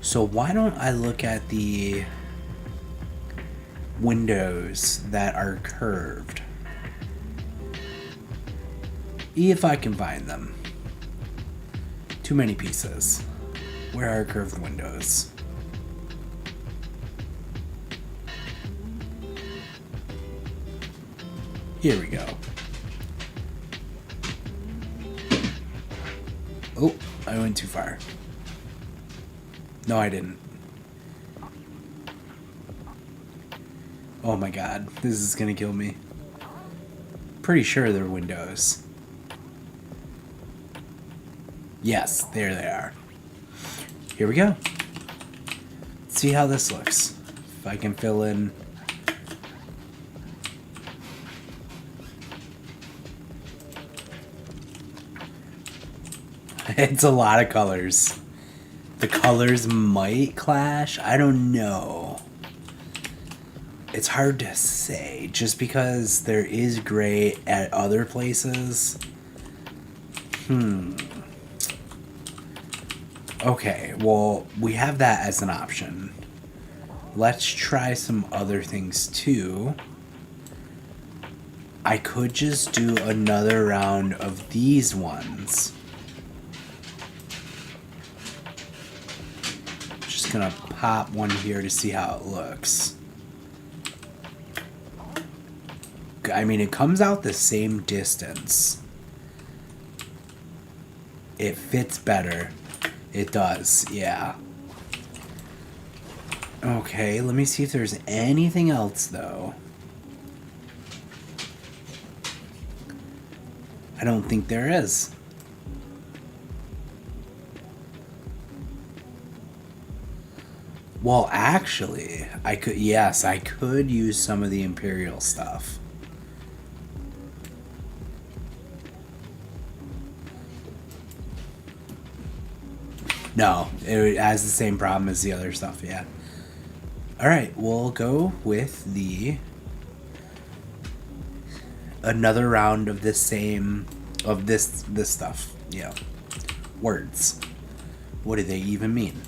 Speaker 1: So why don't I look at the windows that are curved? If I can find them. Too many pieces. Where are curved windows? Here we go. Oh, I went too far. No, I didn't. Oh my god, this is gonna kill me. Pretty sure they're windows. Yes, there they are. Here we go. Let's see how this looks. If I can fill in. It's a lot of colors. The colors might clash. I don't know. It's hard to say just because there is gray at other places. Okay, well, we have that as an option. Let's try some other things too. I could just do another round of these ones. Just gonna pop one here to see how it looks. I mean, it comes out the same distance. It fits better. It does, yeah. Okay, let me see if there's anything else, though. I don't think there is. Well, actually, I could use some of the Imperial stuff. No, it has the same problem as the other stuff, yeah. Alright, we'll go with another round of this stuff, yeah. Words. What do they even mean?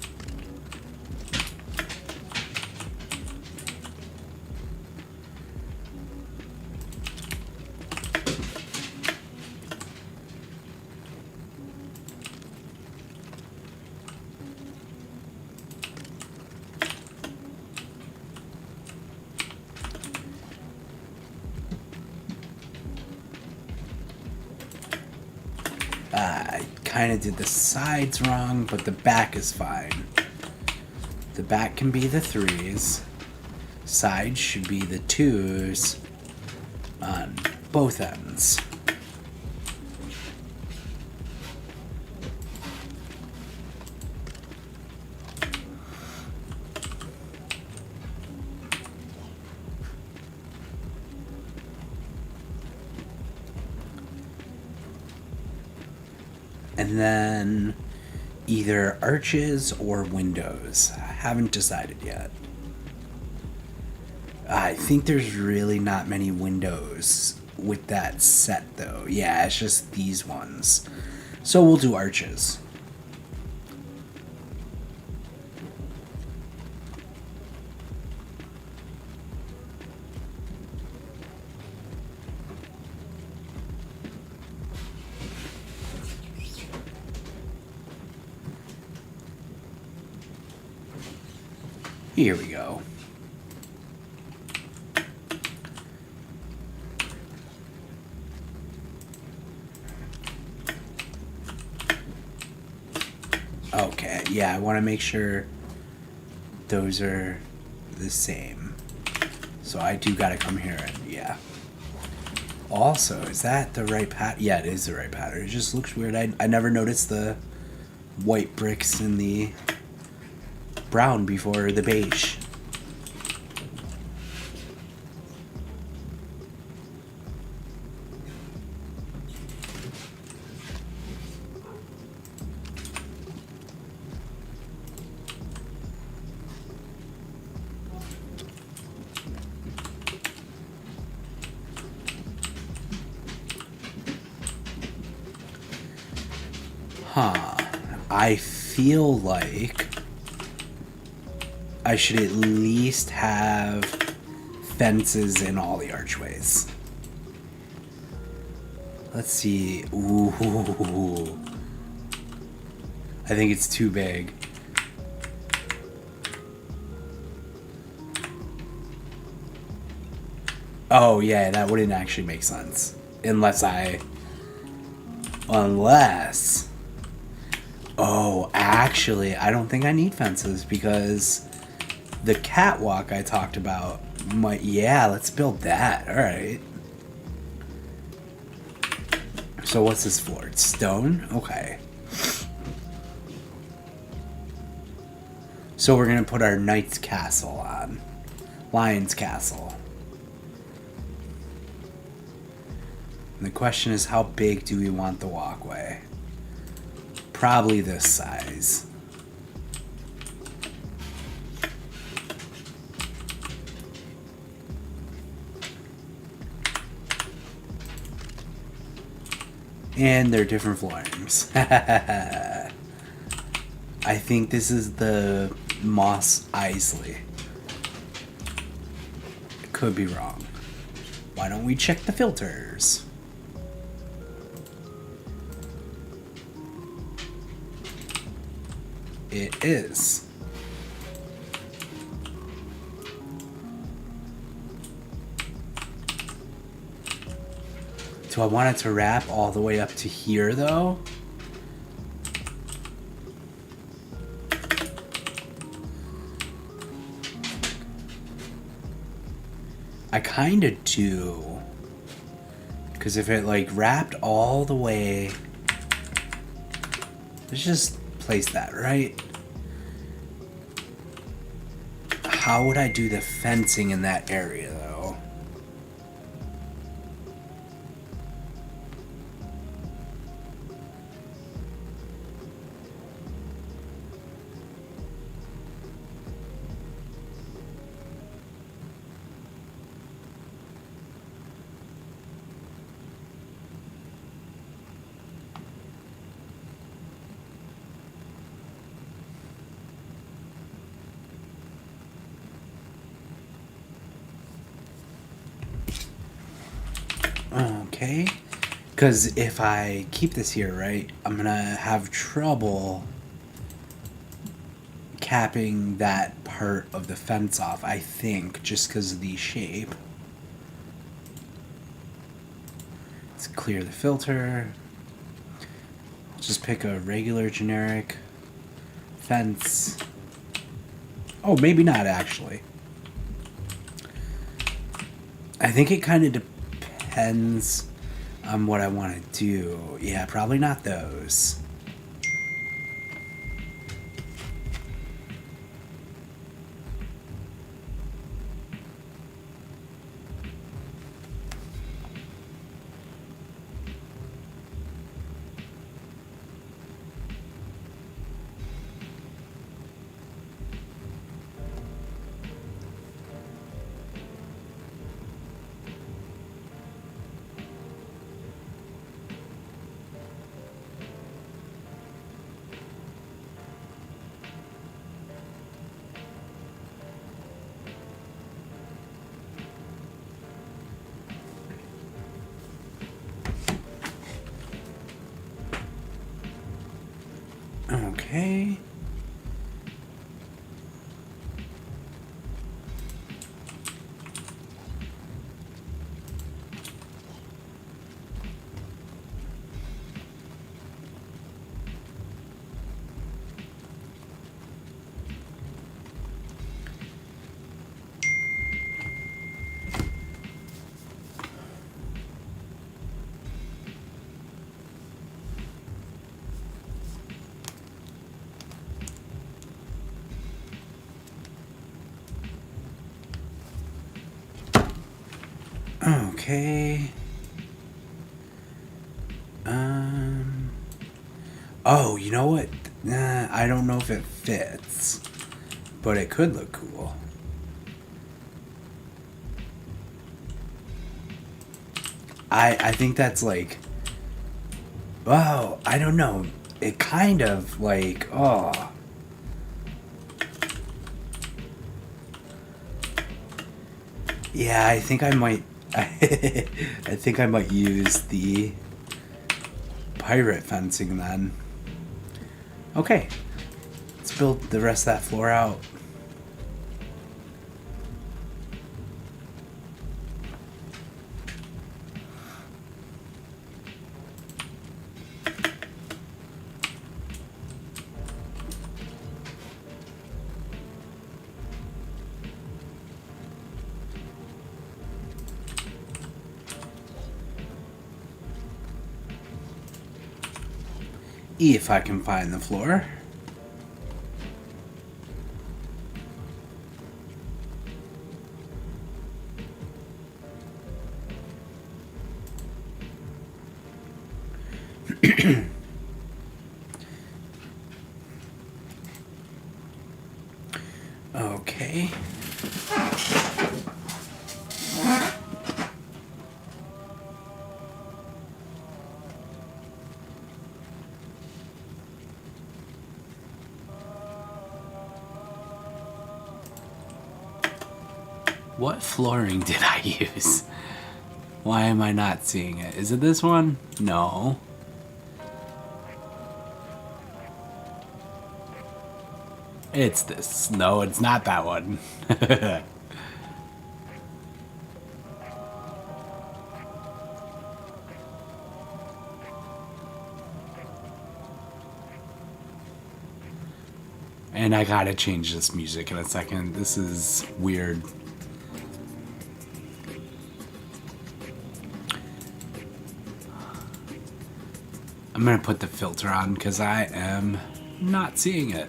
Speaker 1: I kind of did the sides wrong, but the back is fine. The back can be the 3s. Sides should be the 2s on both ends. And then either arches or windows. I haven't decided yet. I think there's really not many windows with that set though. Yeah, it's just these ones. So we'll do arches. Here we go. Okay, yeah, I want to make sure those are the same. So I do gotta come here and, yeah. Also, is that the right pattern? Yeah, it is the right pattern. It just looks weird. I never noticed the white bricks in the brown before the beige. I feel like I should at least have fences in all the archways. Let's see. Ooh. I think it's too big. Oh, yeah, that wouldn't actually make sense. Unless... Oh, actually, I don't think I need fences because the catwalk I talked about might... Yeah, let's build that. Alright. So what's this for? It's stone? Okay. So we're going to put our knight's castle on. Lion's castle. And the question is, how big do we want the walkway? Probably this size. And they're different floorings. I think this is the Moss Isley. Could be wrong. Why don't we check the filters? It is. Do I want it to wrap all the way up to here, though? I kind of do. Because if it, like, wrapped all the way... Let's just place that, right? How would I do the fencing in that area, though? Okay, because if I keep this here, right, I'm gonna have trouble capping that part of the fence off, I think, just because of the shape. Let's clear the filter. Just pick a regular generic fence. Oh, maybe not, actually. I think it kind of depends on what I want to do. Yeah, probably not those. Okay. Okay. Oh, you know what? Nah, I don't know if it fits, but it could look cool. I think that's like... Wow, I don't know. it kind of like, oh. Yeah, I think I might, I think I might use the pirate fencing then. Okay, let's build the rest of that floor out. If I can find the floor. Okay. What flooring did I use? Why am I not seeing it? Is it this one? No. It's this. No, it's not that one. And I gotta change this music in a second. This is weird. I'm gonna put the filter on because I am not seeing it.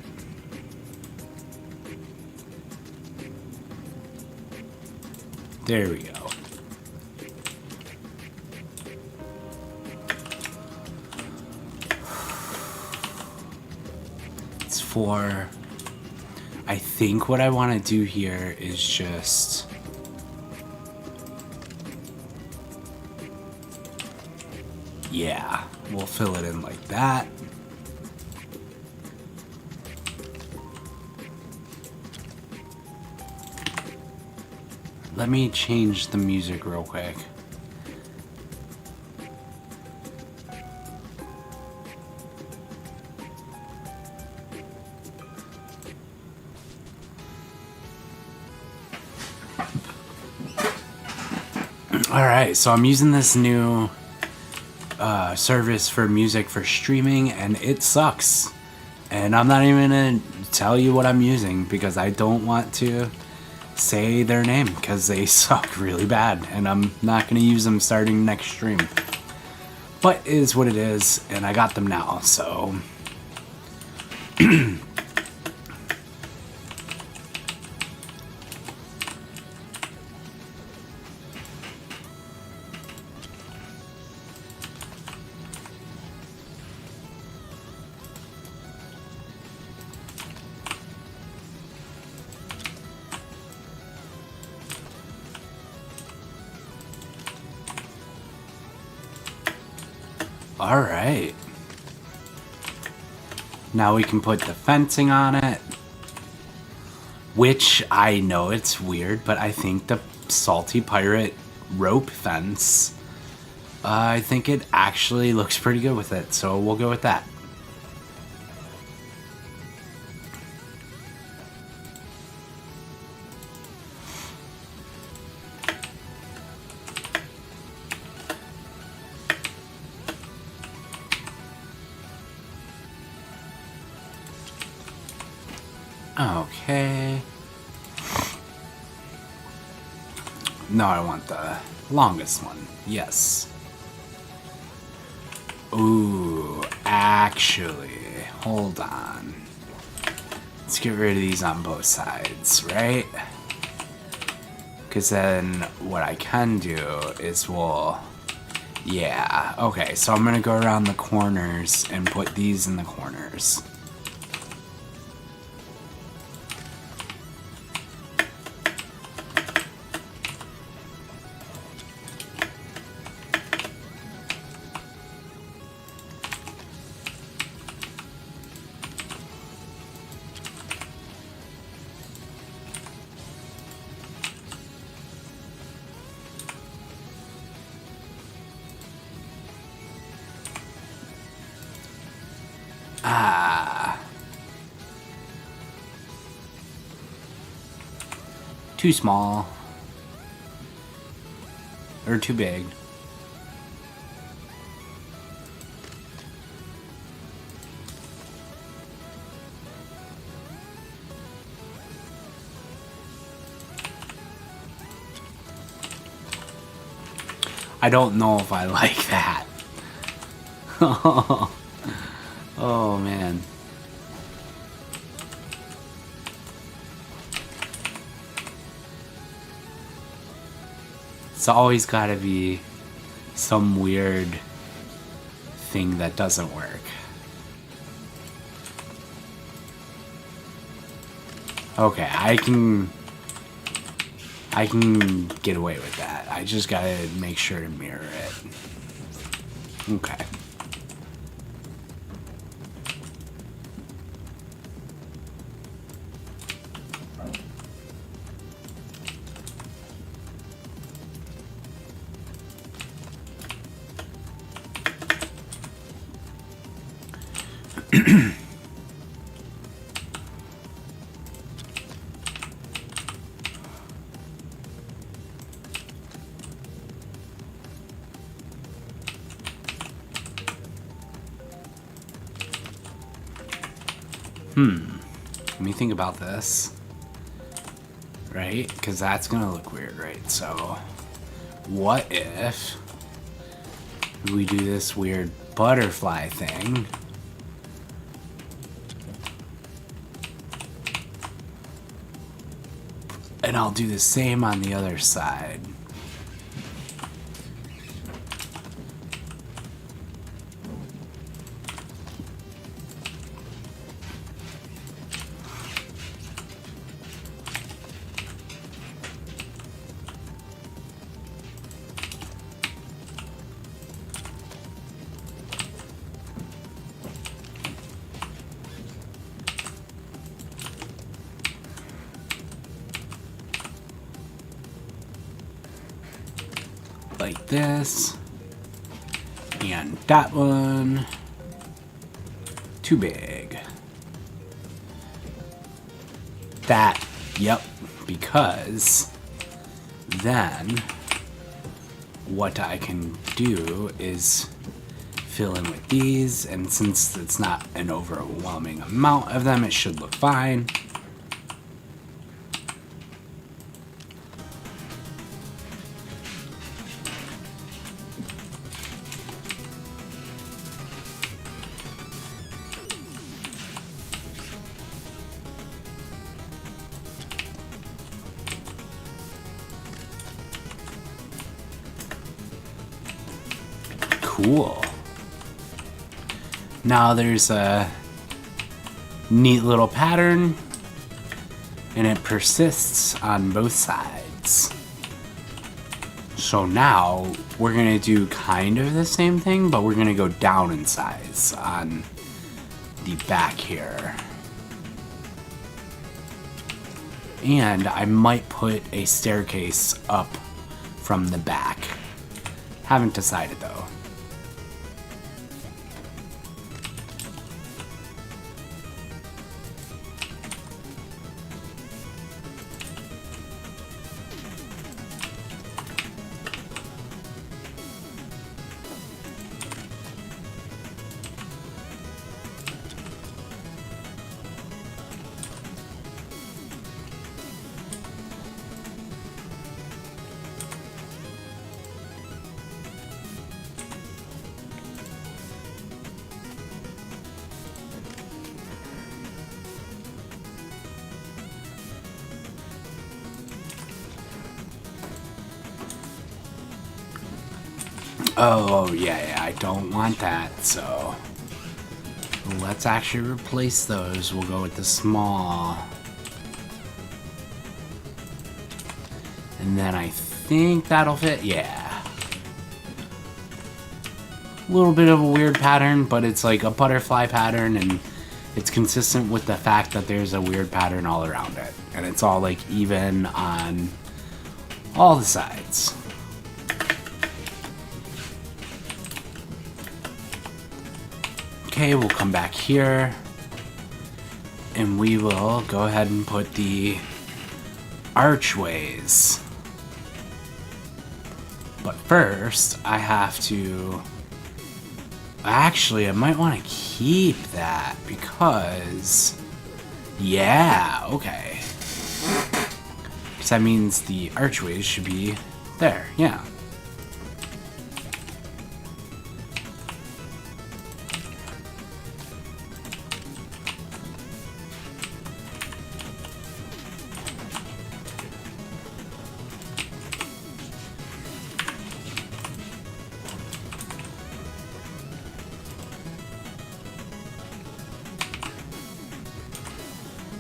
Speaker 1: There we go. It's for... I think what I want to do here is just... Yeah, we'll fill it in like that. Let me change the music real quick. Alright, so I'm using this new service for music for streaming, and it sucks. And I'm not even gonna tell you what I'm using because I don't want to say their name because they suck really bad, and I'm not gonna use them starting next stream. But it is what it is, and I got them now, so... Alright. Now we can put the fencing on it. Which, I know it's weird, but I think the Salty Pirate rope fence, I think it actually looks pretty good with it, so we'll go with that. Okay. No, I want the longest one. Yes. Ooh, actually, hold on. Let's get rid of these on both sides, right? Because then what I can do is yeah, okay, so I'm going to go around the corners and put these in the corners. too small. Or too big. I don't know if I like that. Oh man. It's always gotta be some weird thing that doesn't work. Okay, I can get away with that. I just gotta make sure to mirror it. Okay. Let me think about this. Right? Because that's gonna look weird, right? So, what if we do this weird butterfly thing? And I'll do the same on the other side. Like this. And that one. Too big. That, yep, because then what I can do is fill in with these, and since it's not an overwhelming amount of them, it should look fine. Cool. Now there's a neat little pattern, and it persists on both sides. So now we're gonna do kind of the same thing, but we're gonna go down in size on the back here. And I might put a staircase up from the back. Haven't decided though. Oh, yeah, I don't want that, so let's actually replace those. We'll go with the small. And then I think that'll fit, yeah. A little bit of a weird pattern, but it's like a butterfly pattern, and it's consistent with the fact that there's a weird pattern all around it. And it's all like even on all the sides. Okay, we'll come back here, and we will go ahead and put the archways. But first, I have to... Actually, I might want to keep that because... Yeah, okay. Because that means the archways should be there, yeah.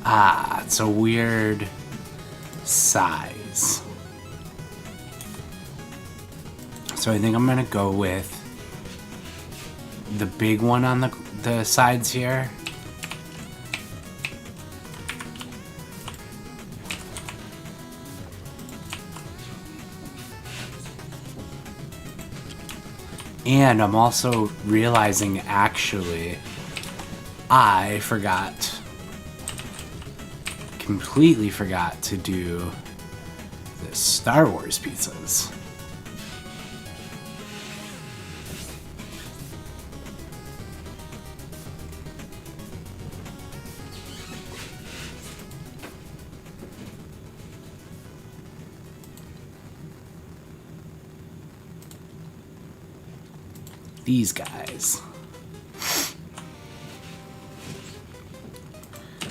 Speaker 1: Ah, it's a weird size. So I think I'm gonna go with the big one on the sides here. And I'm also realizing, actually, I completely forgot to do the Star Wars pizzas. These guys.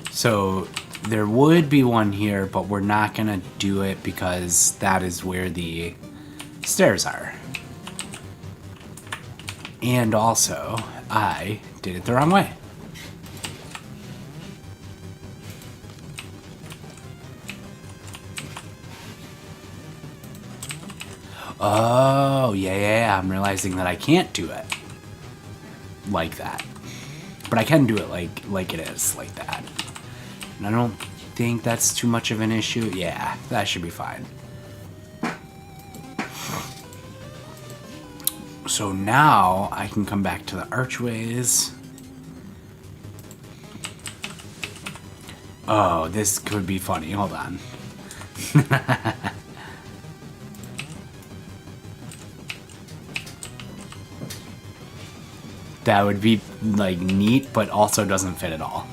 Speaker 1: So there would be one here, but we're not gonna do it because that is where the stairs are. And also, I did it the wrong way. Oh, yeah, I'm realizing that I can't do it like that. But I can do it like it is, like that. And I don't think that's too much of an issue. Yeah, that should be fine. So now I can come back to the archways. Oh, this could be funny. Hold on. That would be, like, neat, but also doesn't fit at all.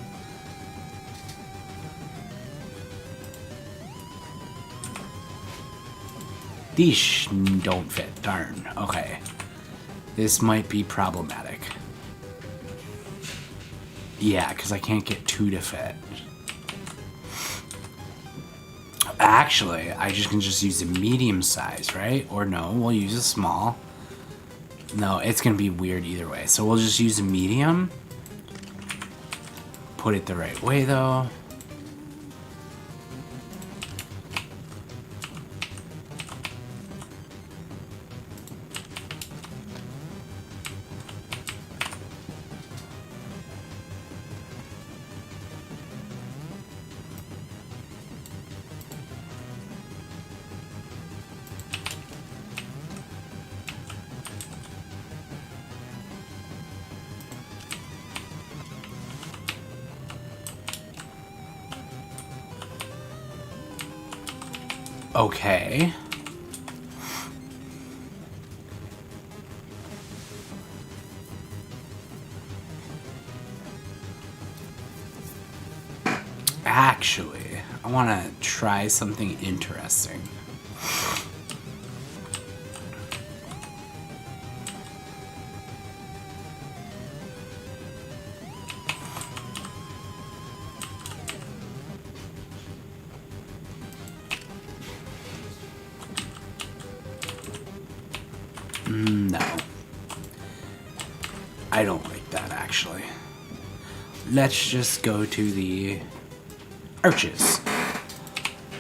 Speaker 1: These don't fit. Darn. Okay. This might be problematic. Yeah, because I can't get two to fit. Actually, I can just use a medium size, right? Or no, we'll use a small. No, it's going to be weird either way. So we'll just use a medium. Put it the right way, though. Okay. Actually, I want to try something interesting. No. I don't like that, actually. Let's just go to the arches.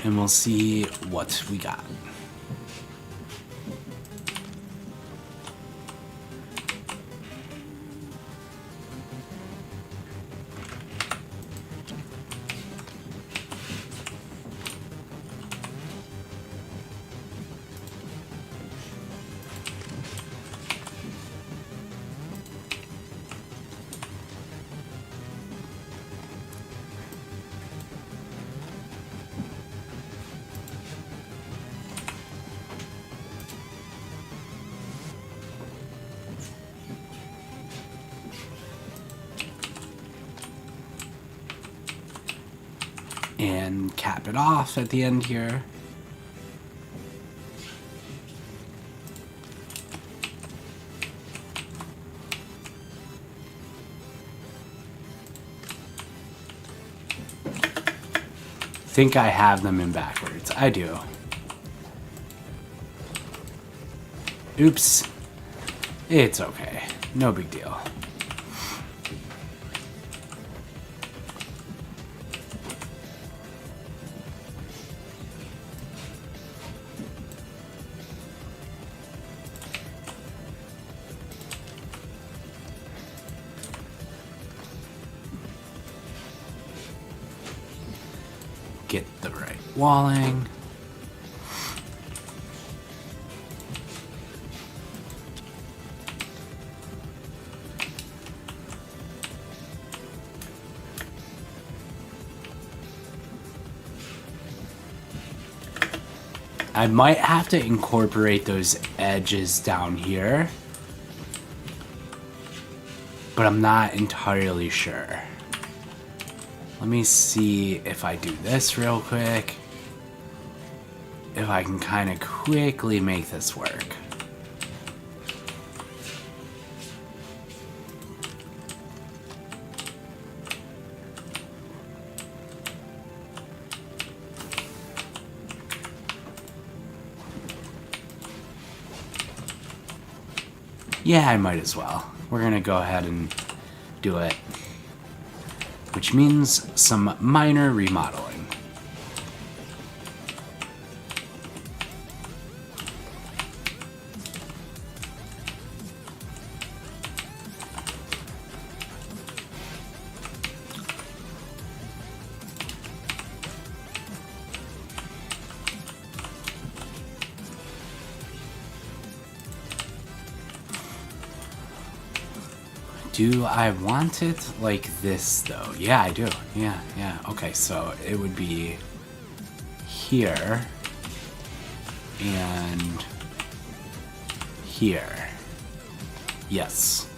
Speaker 1: And we'll see what we got. and cap it off at the end here. Think I have them in backwards. I do. Oops. It's okay. No big deal. Get the right walling. I might have to incorporate those edges down here, but I'm not entirely sure. Let me see if I do this real quick. If I can kind of quickly make this work. Yeah, I might as well. We're gonna go ahead and do it. Which means some minor remodeling. Do I want it like this, though? Yeah, I do. Yeah. Okay, so it would be here and here. Yes.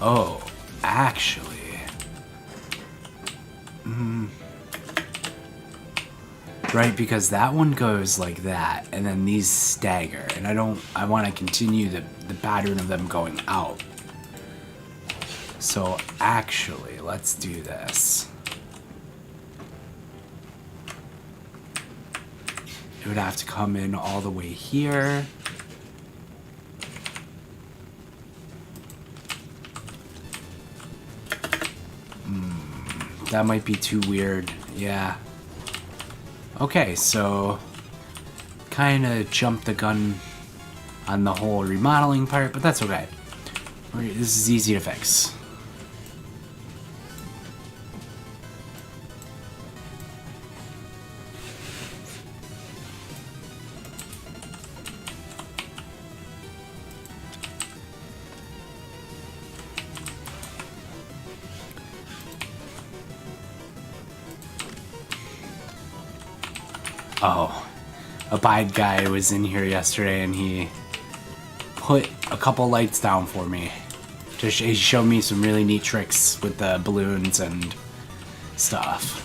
Speaker 1: Oh, actually. Right, because that one goes like that, and then these stagger, and I want to continue the pattern of them going out. So actually, let's do this. It would have to come in all the way here. That might be too weird. Yeah. Okay, so kind of jumped the gun on the whole remodeling part, but that's okay. This is easy to fix. Oh, a Bide guy was in here yesterday and he put a couple lights down for me. He showed me some really neat tricks with the balloons and stuff.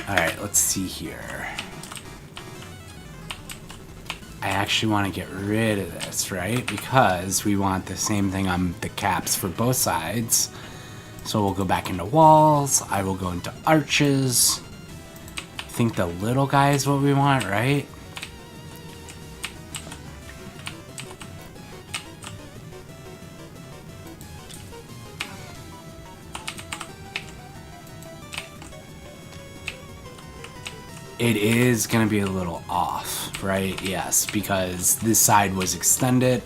Speaker 1: Alright, let's see here. I actually want to get rid of this, right? Because we want the same thing on the caps for both sides. So we'll go back into walls. I will go into arches. I think the little guy is what we want, right? It is going to be a little off, right? Yes, because this side was extended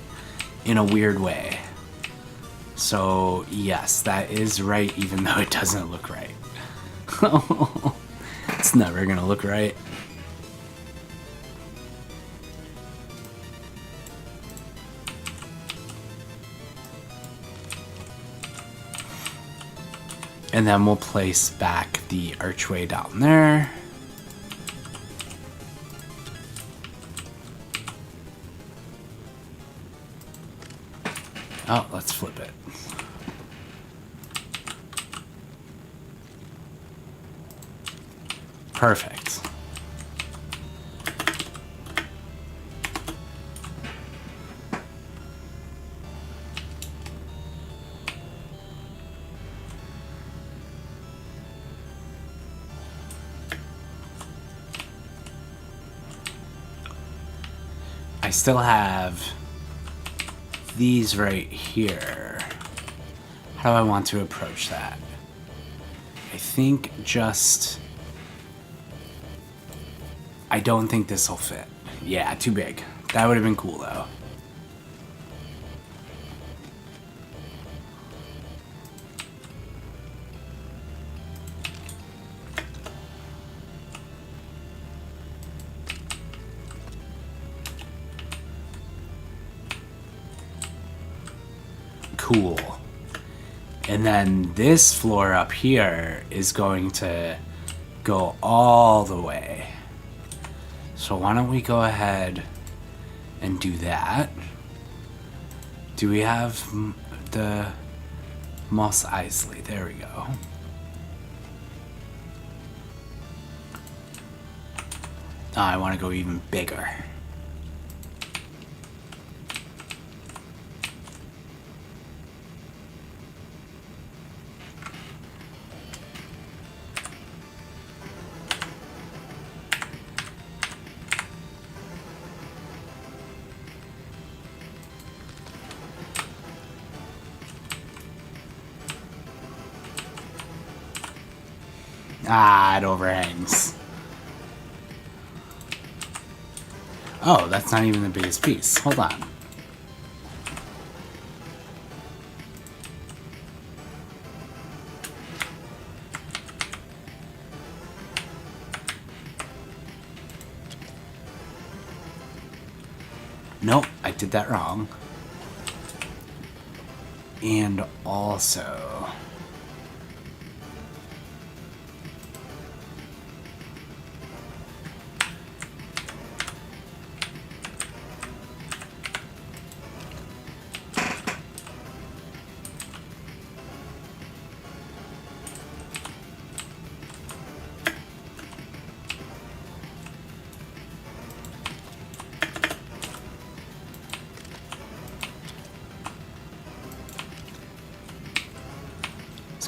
Speaker 1: in a weird way. So yes, that is right, even though it doesn't look right. It's never gonna look right. And then we'll place back the archway down there. Oh, let's flip it. Perfect. I still have these right here. How do I want to approach that? I think just... I don't think this will fit. Yeah, too big. That would have been cool though. Cool. And then this floor up here is going to go all the way. So why don't we go ahead and do that? Do we have the Mos Eisley? There we go. Oh, I want to go even bigger. Ah, it overhangs. Oh, that's not even the biggest piece. Hold on. Nope, I did that wrong. And also...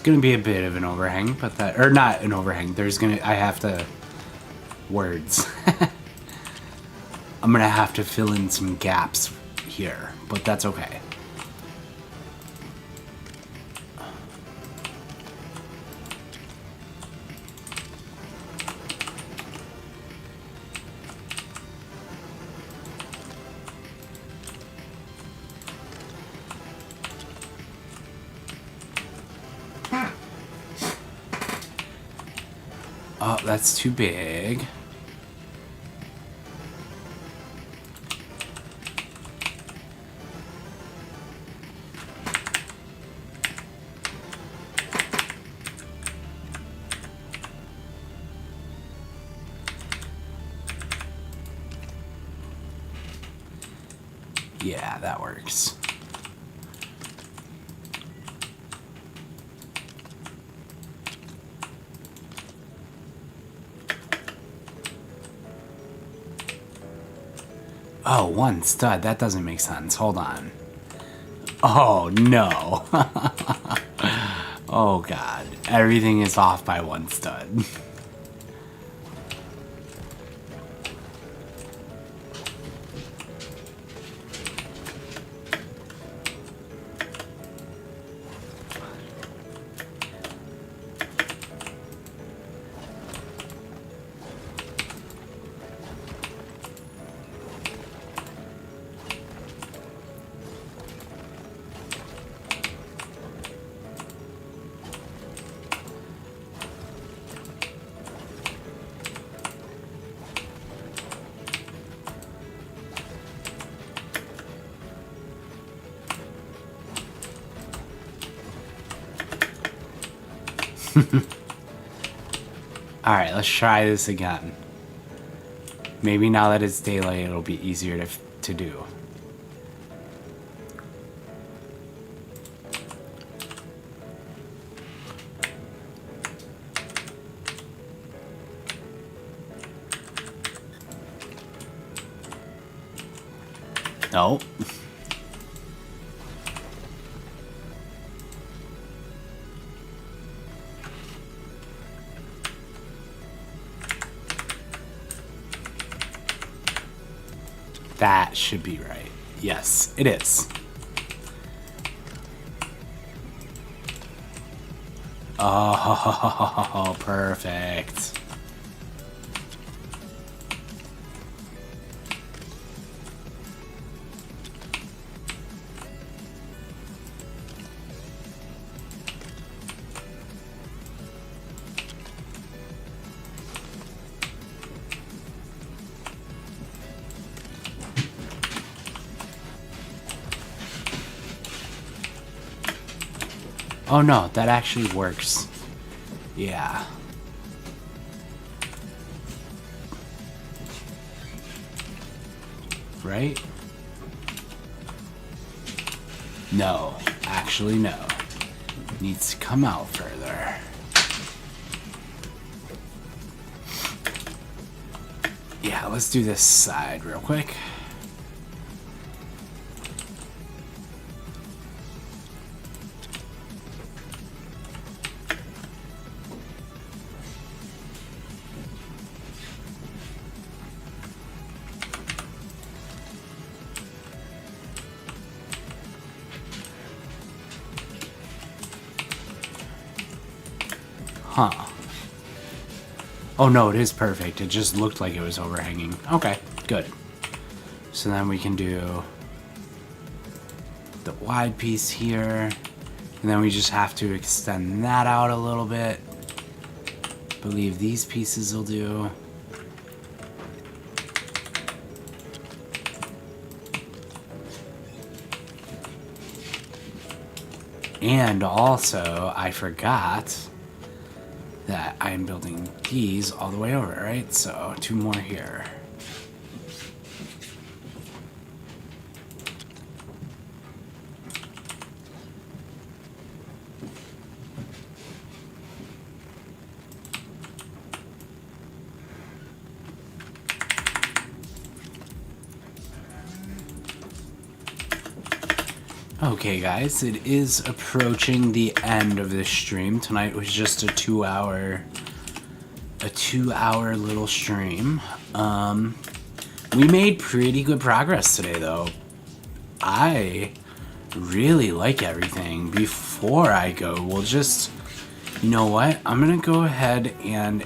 Speaker 1: gonna be a bit of an overhang, but that, or not an overhang, I have to, words. I'm gonna have to fill in some gaps here, but that's okay. Oh, that's too big. Yeah, that works. Oh, one stud. That doesn't make sense. Hold on. Oh, no. Oh, God. Everything is off by one stud. Alright, let's try this again. Maybe now that it's daylight, it'll be easier to do. Nope. That should be right. Yes, it is. Oh, perfect. Oh no, that actually works. Yeah. Right? No. Actually, no. Needs to come out further. Yeah, let's do this side real quick. Huh. Oh no, it is perfect. It just looked like it was overhanging. Okay, good. So then we can do the wide piece here. And then we just have to extend that out a little bit. Believe these pieces will do. And also, I forgot that I'm building these all the way over, right? So 2 more here. Okay guys, it is approaching the end of this stream. Tonight was just a 2-hour little stream. We made pretty good progress today though. I really like everything. Before I go, we'll just, you know what? I'm gonna go ahead and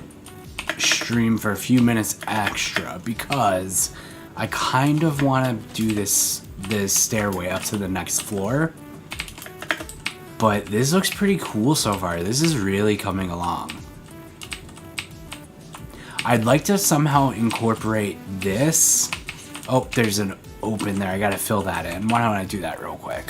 Speaker 1: stream for a few minutes extra because I kind of want to do this stairway up to the next floor. But this looks pretty cool so far. This is really coming along. I'd like to somehow incorporate this. Oh, there's an open there. I gotta fill that in. Why don't I do that real quick?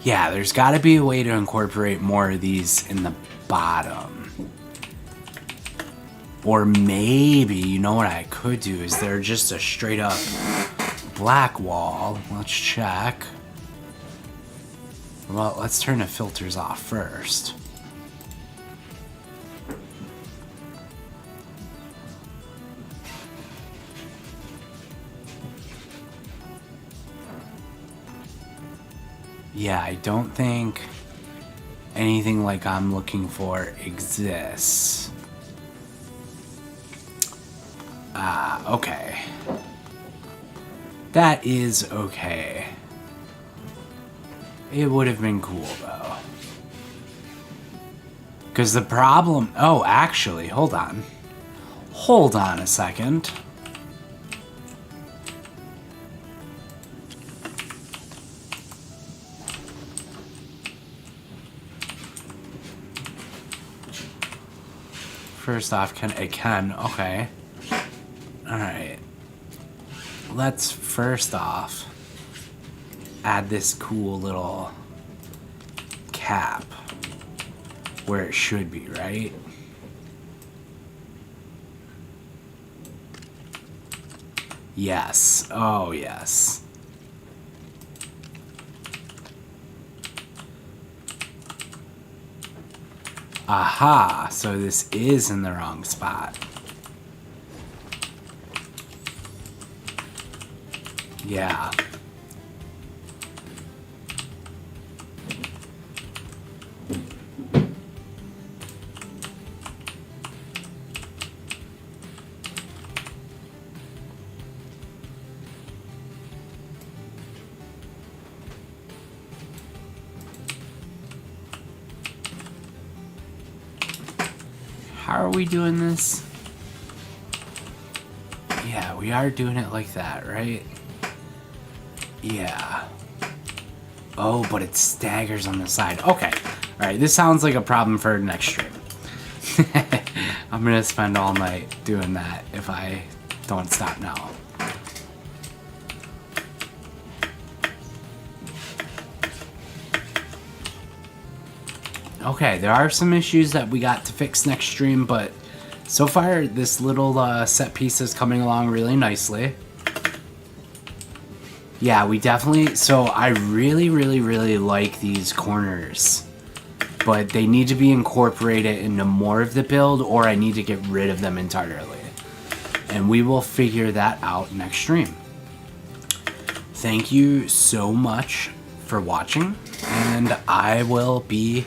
Speaker 1: Yeah, there's got to be a way to incorporate more of these in the bottom. Or maybe, you know what I could do is they're just a straight up black wall. Let's check. Well, let's turn the filters off first. Yeah, I don't think anything like I'm looking for exists. Okay. That is okay. It would have been cool, though. Because the problem... Oh, actually, hold on. Hold on a second. first off, it can, okay. Alright. Let's first off add this cool little cap where it should be, right? Yes. Oh, yes. Aha, so this is in the wrong spot. Yeah. How are we doing this? Yeah, we are doing it like that, right? Yeah. Oh, but it staggers on the side. Okay. Alright, this sounds like a problem for next stream. I'm gonna spend all night doing that if I don't stop now. Okay, there are some issues that we got to fix next stream, but so far this little set piece is coming along really nicely. Yeah, we definitely... So I really, really, really like these corners, but they need to be incorporated into more of the build, or I need to get rid of them entirely. And we will figure that out next stream. Thank you so much for watching, and I will be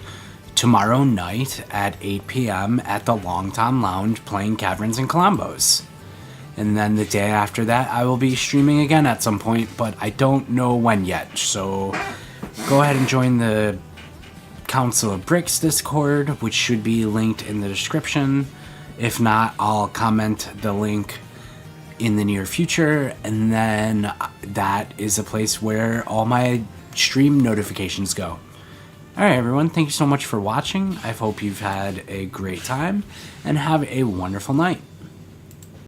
Speaker 1: tomorrow night at 8 p.m. at the Long Tom Lounge playing Caverns and Colombos. And then the day after that, I will be streaming again at some point, but I don't know when yet. So go ahead and join the Council of Bricks Discord, which should be linked in the description. If not, I'll comment the link in the near future, and then that is a place where all my stream notifications go. Alright everyone, thank you so much for watching. I hope you've had a great time, and have a wonderful night.